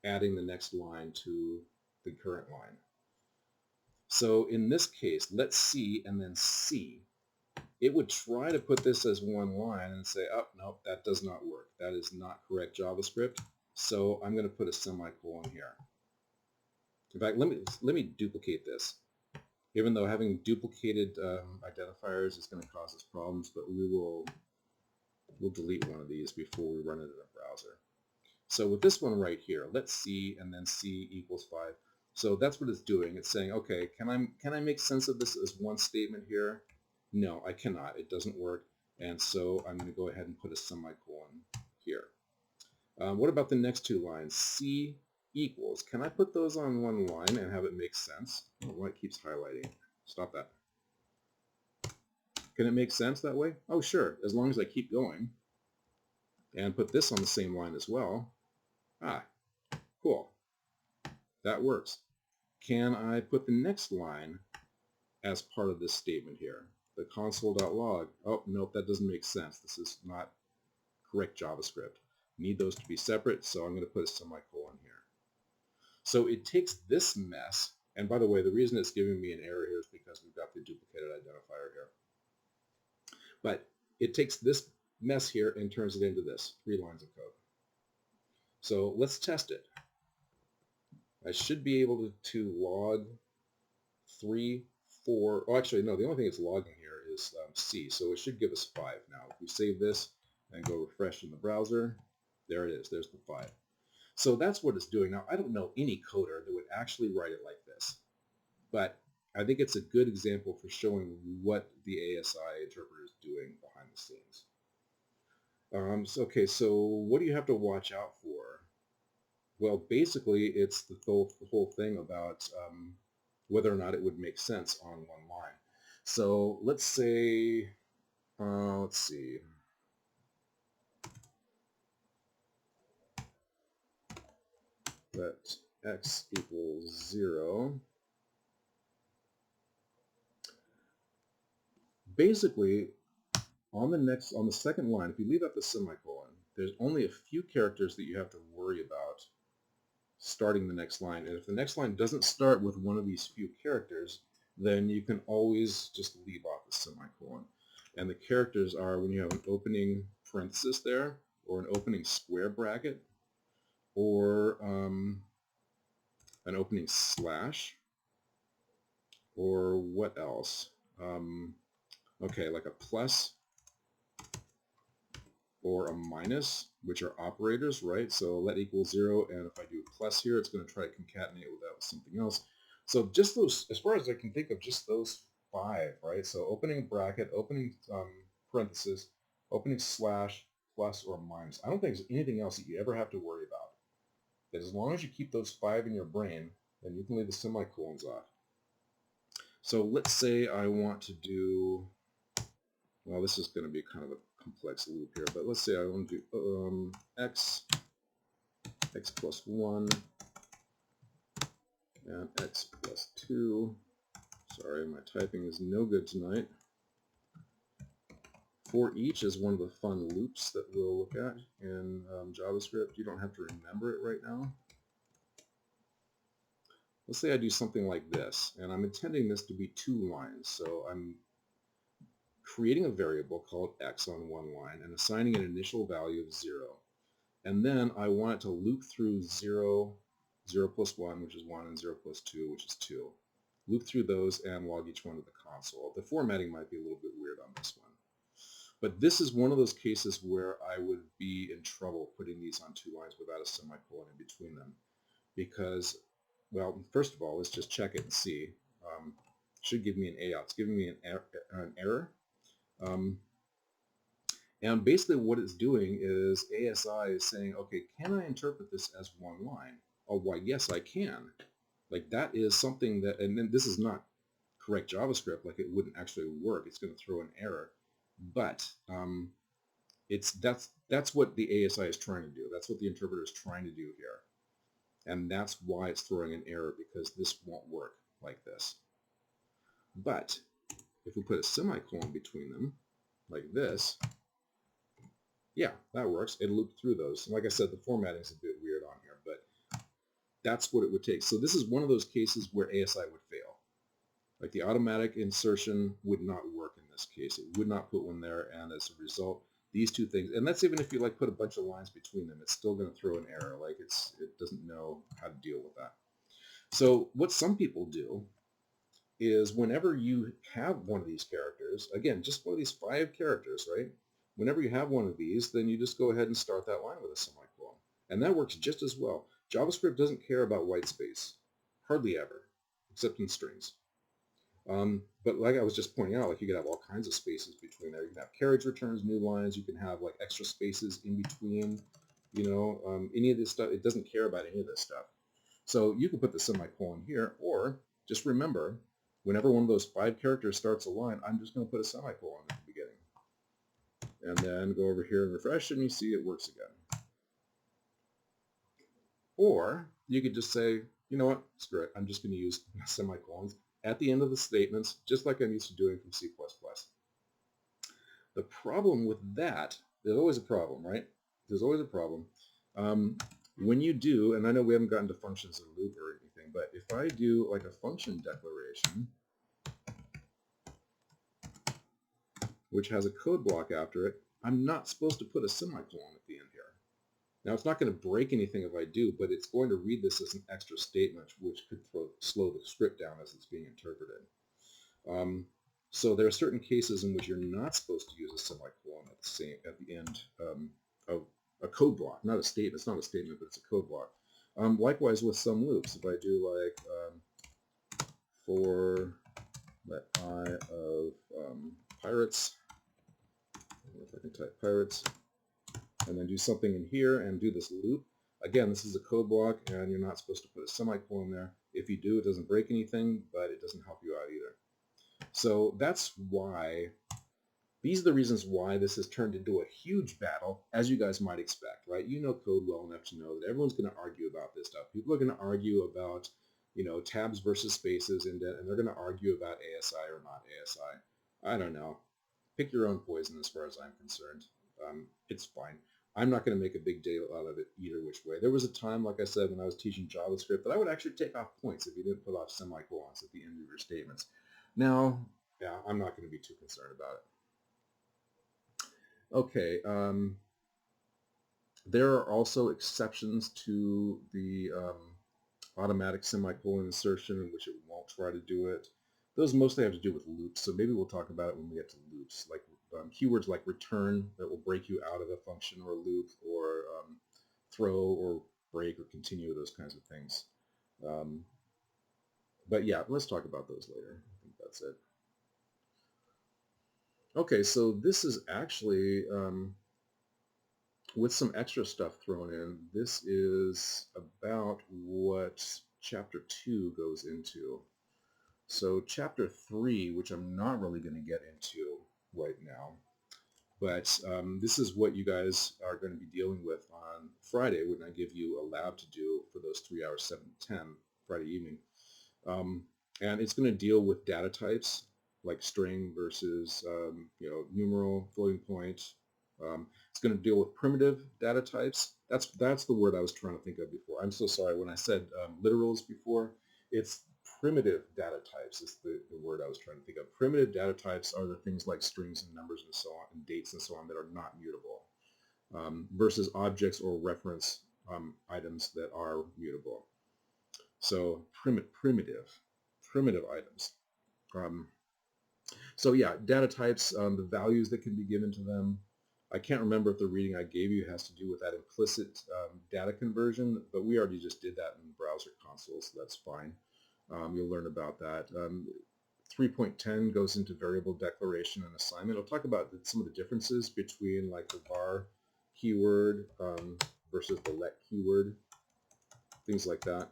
adding the next line to the current line. So in this case, let's C and then C. It would try to put this as one line and say, oh, nope, that does not work. That is not correct JavaScript. So I'm going to put a semicolon here. In fact, let me duplicate this. Even though having duplicated identifiers is going to cause us problems, but we'll delete one of these before we run it in a browser. So with this one right here, let's C and then C equals 5. So that's what it's doing. It's saying, okay, can I make sense of this as one statement here? No, I cannot. It doesn't work. And so I'm going to go ahead and put a semicolon here. What about the next two lines? C equals. Can I put those on one line and have it make sense? Oh, why it keeps highlighting. Stop that. Can it make sense that way? Oh, sure, as long as I keep going. And put this on the same line as well. Ah, cool. That works. Can I put the next line as part of this statement here? The console.log. Oh, nope, that doesn't make sense. This is not correct JavaScript. Need those to be separate, so I'm going to put a semicolon here. So it takes this mess, and by the way, the reason it's giving me an error here is because we've got the duplicated identifier here. But it takes this mess here and turns it into this, 3 lines of code. So let's test it. I should be able to log 3 4. Oh, actually, no, the only thing it's logging here is C, so it should give us 5 now. If we save this and go refresh in the browser, there it is. There's the 5. So that's what it's doing. Now, I don't know any coder that would actually write it like this, but I think it's a good example for showing what the ASI interpreter is doing behind the scenes. So what do you have to watch out for? Well, basically, it's the whole thing about whether or not it would make sense on one line. So let's say, let's see. Let x equals 0. Basically, on the second line, if you leave out the semicolon, there's only a few characters that you have to worry about starting the next line. And if the next line doesn't start with one of these few characters, then you can always just leave off the semicolon. And the characters are when you have an opening parenthesis there, or an opening square bracket, or an opening slash, or what else? Okay, like a plus or a minus, which are operators, right? So let equals 0, and if I do a plus here, it's going to try to concatenate with that with something else. So just those, as far as I can think of, just those 5, right? So opening bracket, opening parenthesis, opening slash, plus, or minus. I don't think there's anything else that you ever have to worry about. That as long as you keep those 5 in your brain, then you can leave the semicolons off. So let's say I want to do, well, this is going to be kind of a complex loop here, but let's say I want to do x plus 1, and x plus 2. Sorry, my typing is no good tonight. For each is one of the fun loops that we'll look at in JavaScript. You don't have to remember it right now. Let's say I do something like this, and I'm intending this to be 2 lines. So I'm creating a variable called x on one line and assigning an initial value of 0. And then I want it to loop through 0, 0 plus 1, which is 1, and 0 plus 2, which is 2. Loop through those and log each one to the console. The formatting might be a little bit weird on this one. But this is one of those cases where I would be in trouble putting these on 2 lines without a semicolon in between them. Because, well, first of all, let's just check it and see. Should give me an A out. It's giving me an error. And basically what it's doing is ASI is saying, okay, can I interpret this as one line? Oh, why, yes, I can. Like that is something that, and then this is not correct JavaScript, like it wouldn't actually work. It's going to throw an error. But that's what the ASI is trying to do. That's what the interpreter is trying to do here. And that's why it's throwing an error, because this won't work like this. But if we put a semicolon between them, like this, yeah, that works. It looped through those. And like I said, the formatting is a bit weird on here, but that's what it would take. So this is one of those cases where ASI would fail. Like the automatic insertion would not work in this case. It would not put one there, and as a result, these two things, and that's even if you like put a bunch of lines between them, it's still going to throw an error. Like it doesn't know how to deal with that. So what some people do is whenever you have one of these characters, again, just one of these 5 characters, right? Whenever you have one of these, then you just go ahead and start that line with a semicolon. And that works just as well. JavaScript doesn't care about white space, hardly ever, except in strings. But like I was just pointing out, like you could have all kinds of spaces between there. You can have carriage returns, new lines. You can have like extra spaces in between, any of this stuff. It doesn't care about any of this stuff. So you can put the semicolon here, or just remember, whenever one of those 5 characters starts a line, I'm just going to put a semicolon at the beginning. And then go over here and refresh, and you see it works again. Or you could just say, you know what, screw it. I'm just going to use semicolons at the end of the statements, just like I'm used to doing from C++. The problem with that, there's always a problem, right? There's always a problem. When you do, and I know we haven't gotten to functions in loop or anything, but if I do like a function declaration, which has a code block after it, I'm not supposed to put a semicolon at the end here. Now, it's not going to break anything if I do, but it's going to read this as an extra statement, which could slow the script down as it's being interpreted. So there are certain cases in which you're not supposed to use a semicolon at the end of a code block, not a statement. It's not a statement, but it's a code block. Likewise with some loops, if I do like for let I of pirates, I don't know if I can type pirates, and then do something in here and do this loop. Again, this is a code block, and you're not supposed to put a semicolon there. If you do, it doesn't break anything, but it doesn't help you out either. So that's why, these are the reasons why this has turned into a huge battle, as you guys might expect, right? You know code well enough to know that everyone's going to argue about this stuff. People are going to argue about, you know, tabs versus spaces, and they're going to argue about ASI or not ASI. I don't know. Pick your own poison as far as I'm concerned. It's fine. I'm not going to make a big deal out of it either which way. There was a time, like I said, when I was teaching JavaScript, that I would actually take off points if you didn't put off semicolons at the end of your statements. Now, yeah, I'm not going to be too concerned about it. Okay, there are also exceptions to the automatic semicolon insertion in which it won't try to do it. Those mostly have to do with loops, so maybe we'll talk about it when we get to loops, like keywords like return that will break you out of a function or a loop, or throw or break or continue, those kinds of things. But yeah, let's talk about those later. I think that's it. Okay, so this is actually, with some extra stuff thrown in, this is about what Chapter 2 goes into. So Chapter 3, which I'm not really going to get into right now, but this is what you guys are going to be dealing with on Friday when I give you a lab to do for those 3 hours, 7 to 10, Friday evening. And it's going to deal with data types, like string versus you know, numeral, floating point. It's going to deal with primitive data types. That's the word I was trying to think of before. I'm so sorry. When I said literals before, it's primitive data types is the word I was trying to think of. Primitive data types are the things like strings and numbers and so on, and dates and so on, that are not mutable, versus objects or reference items that are mutable. So primitive items. So yeah, data types, the values that can be given to them. I can't remember if the reading I gave you has to do with that implicit data conversion, but we already just did that in the browser console, so that's fine. You'll learn about that. 3.10 goes into variable declaration and assignment. I'll talk about some of the differences between like the var keyword versus the let keyword, things like that.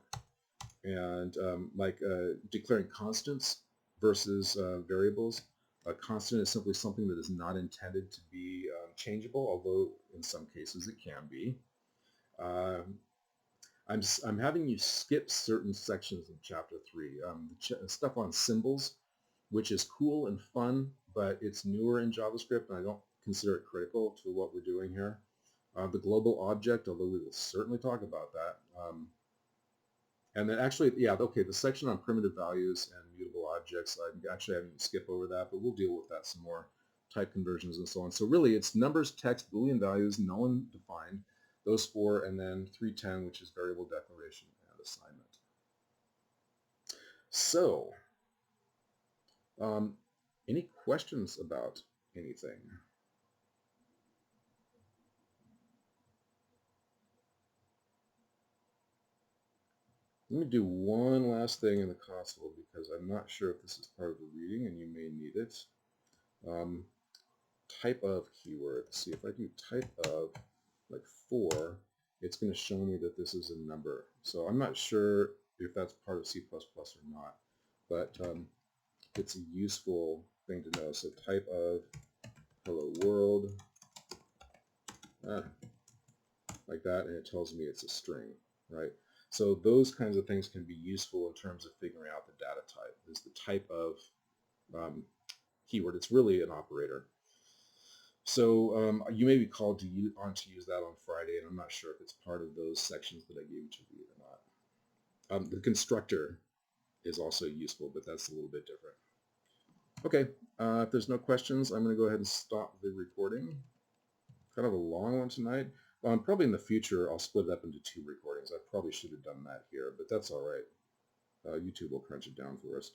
And like declaring constants versus variables. A constant is simply something that is not intended to be changeable, although in some cases it can be. I'm having you skip certain sections of Chapter 3. The stuff on symbols, which is cool and fun, but it's newer in JavaScript, and I don't consider it critical to what we're doing here. The global object, although we will certainly talk about that. And then actually, yeah, okay, the section on primitive values and mutable objects, I'm actually having to skip over that, but we'll deal with that some more, type conversions and so on. So really, it's numbers, text, Boolean values, null and defined, those four, and then 310, which is variable declaration and assignment. So, any questions about anything? Let me do one last thing in the console because I'm not sure if this is part of the reading and you may need it. Type of keyword. See, if I do type of like 4, it's going to show me that this is a number. So I'm not sure if that's part of C++ or not, but it's a useful thing to know. So type of hello world, like that, and it tells me it's a string, right? So those kinds of things can be useful in terms of figuring out the data type. Is the type of keyword. It's really an operator. So you may be called to use that on Friday, and I'm not sure if it's part of those sections that I gave you to read or not. The constructor is also useful, but that's a little bit different. Okay, if there's no questions, I'm going to go ahead and stop the recording. Kind of a long one tonight. Probably in the future, I'll split it up into 2 recordings. I probably should have done that here, but that's all right. YouTube will crunch it down for us.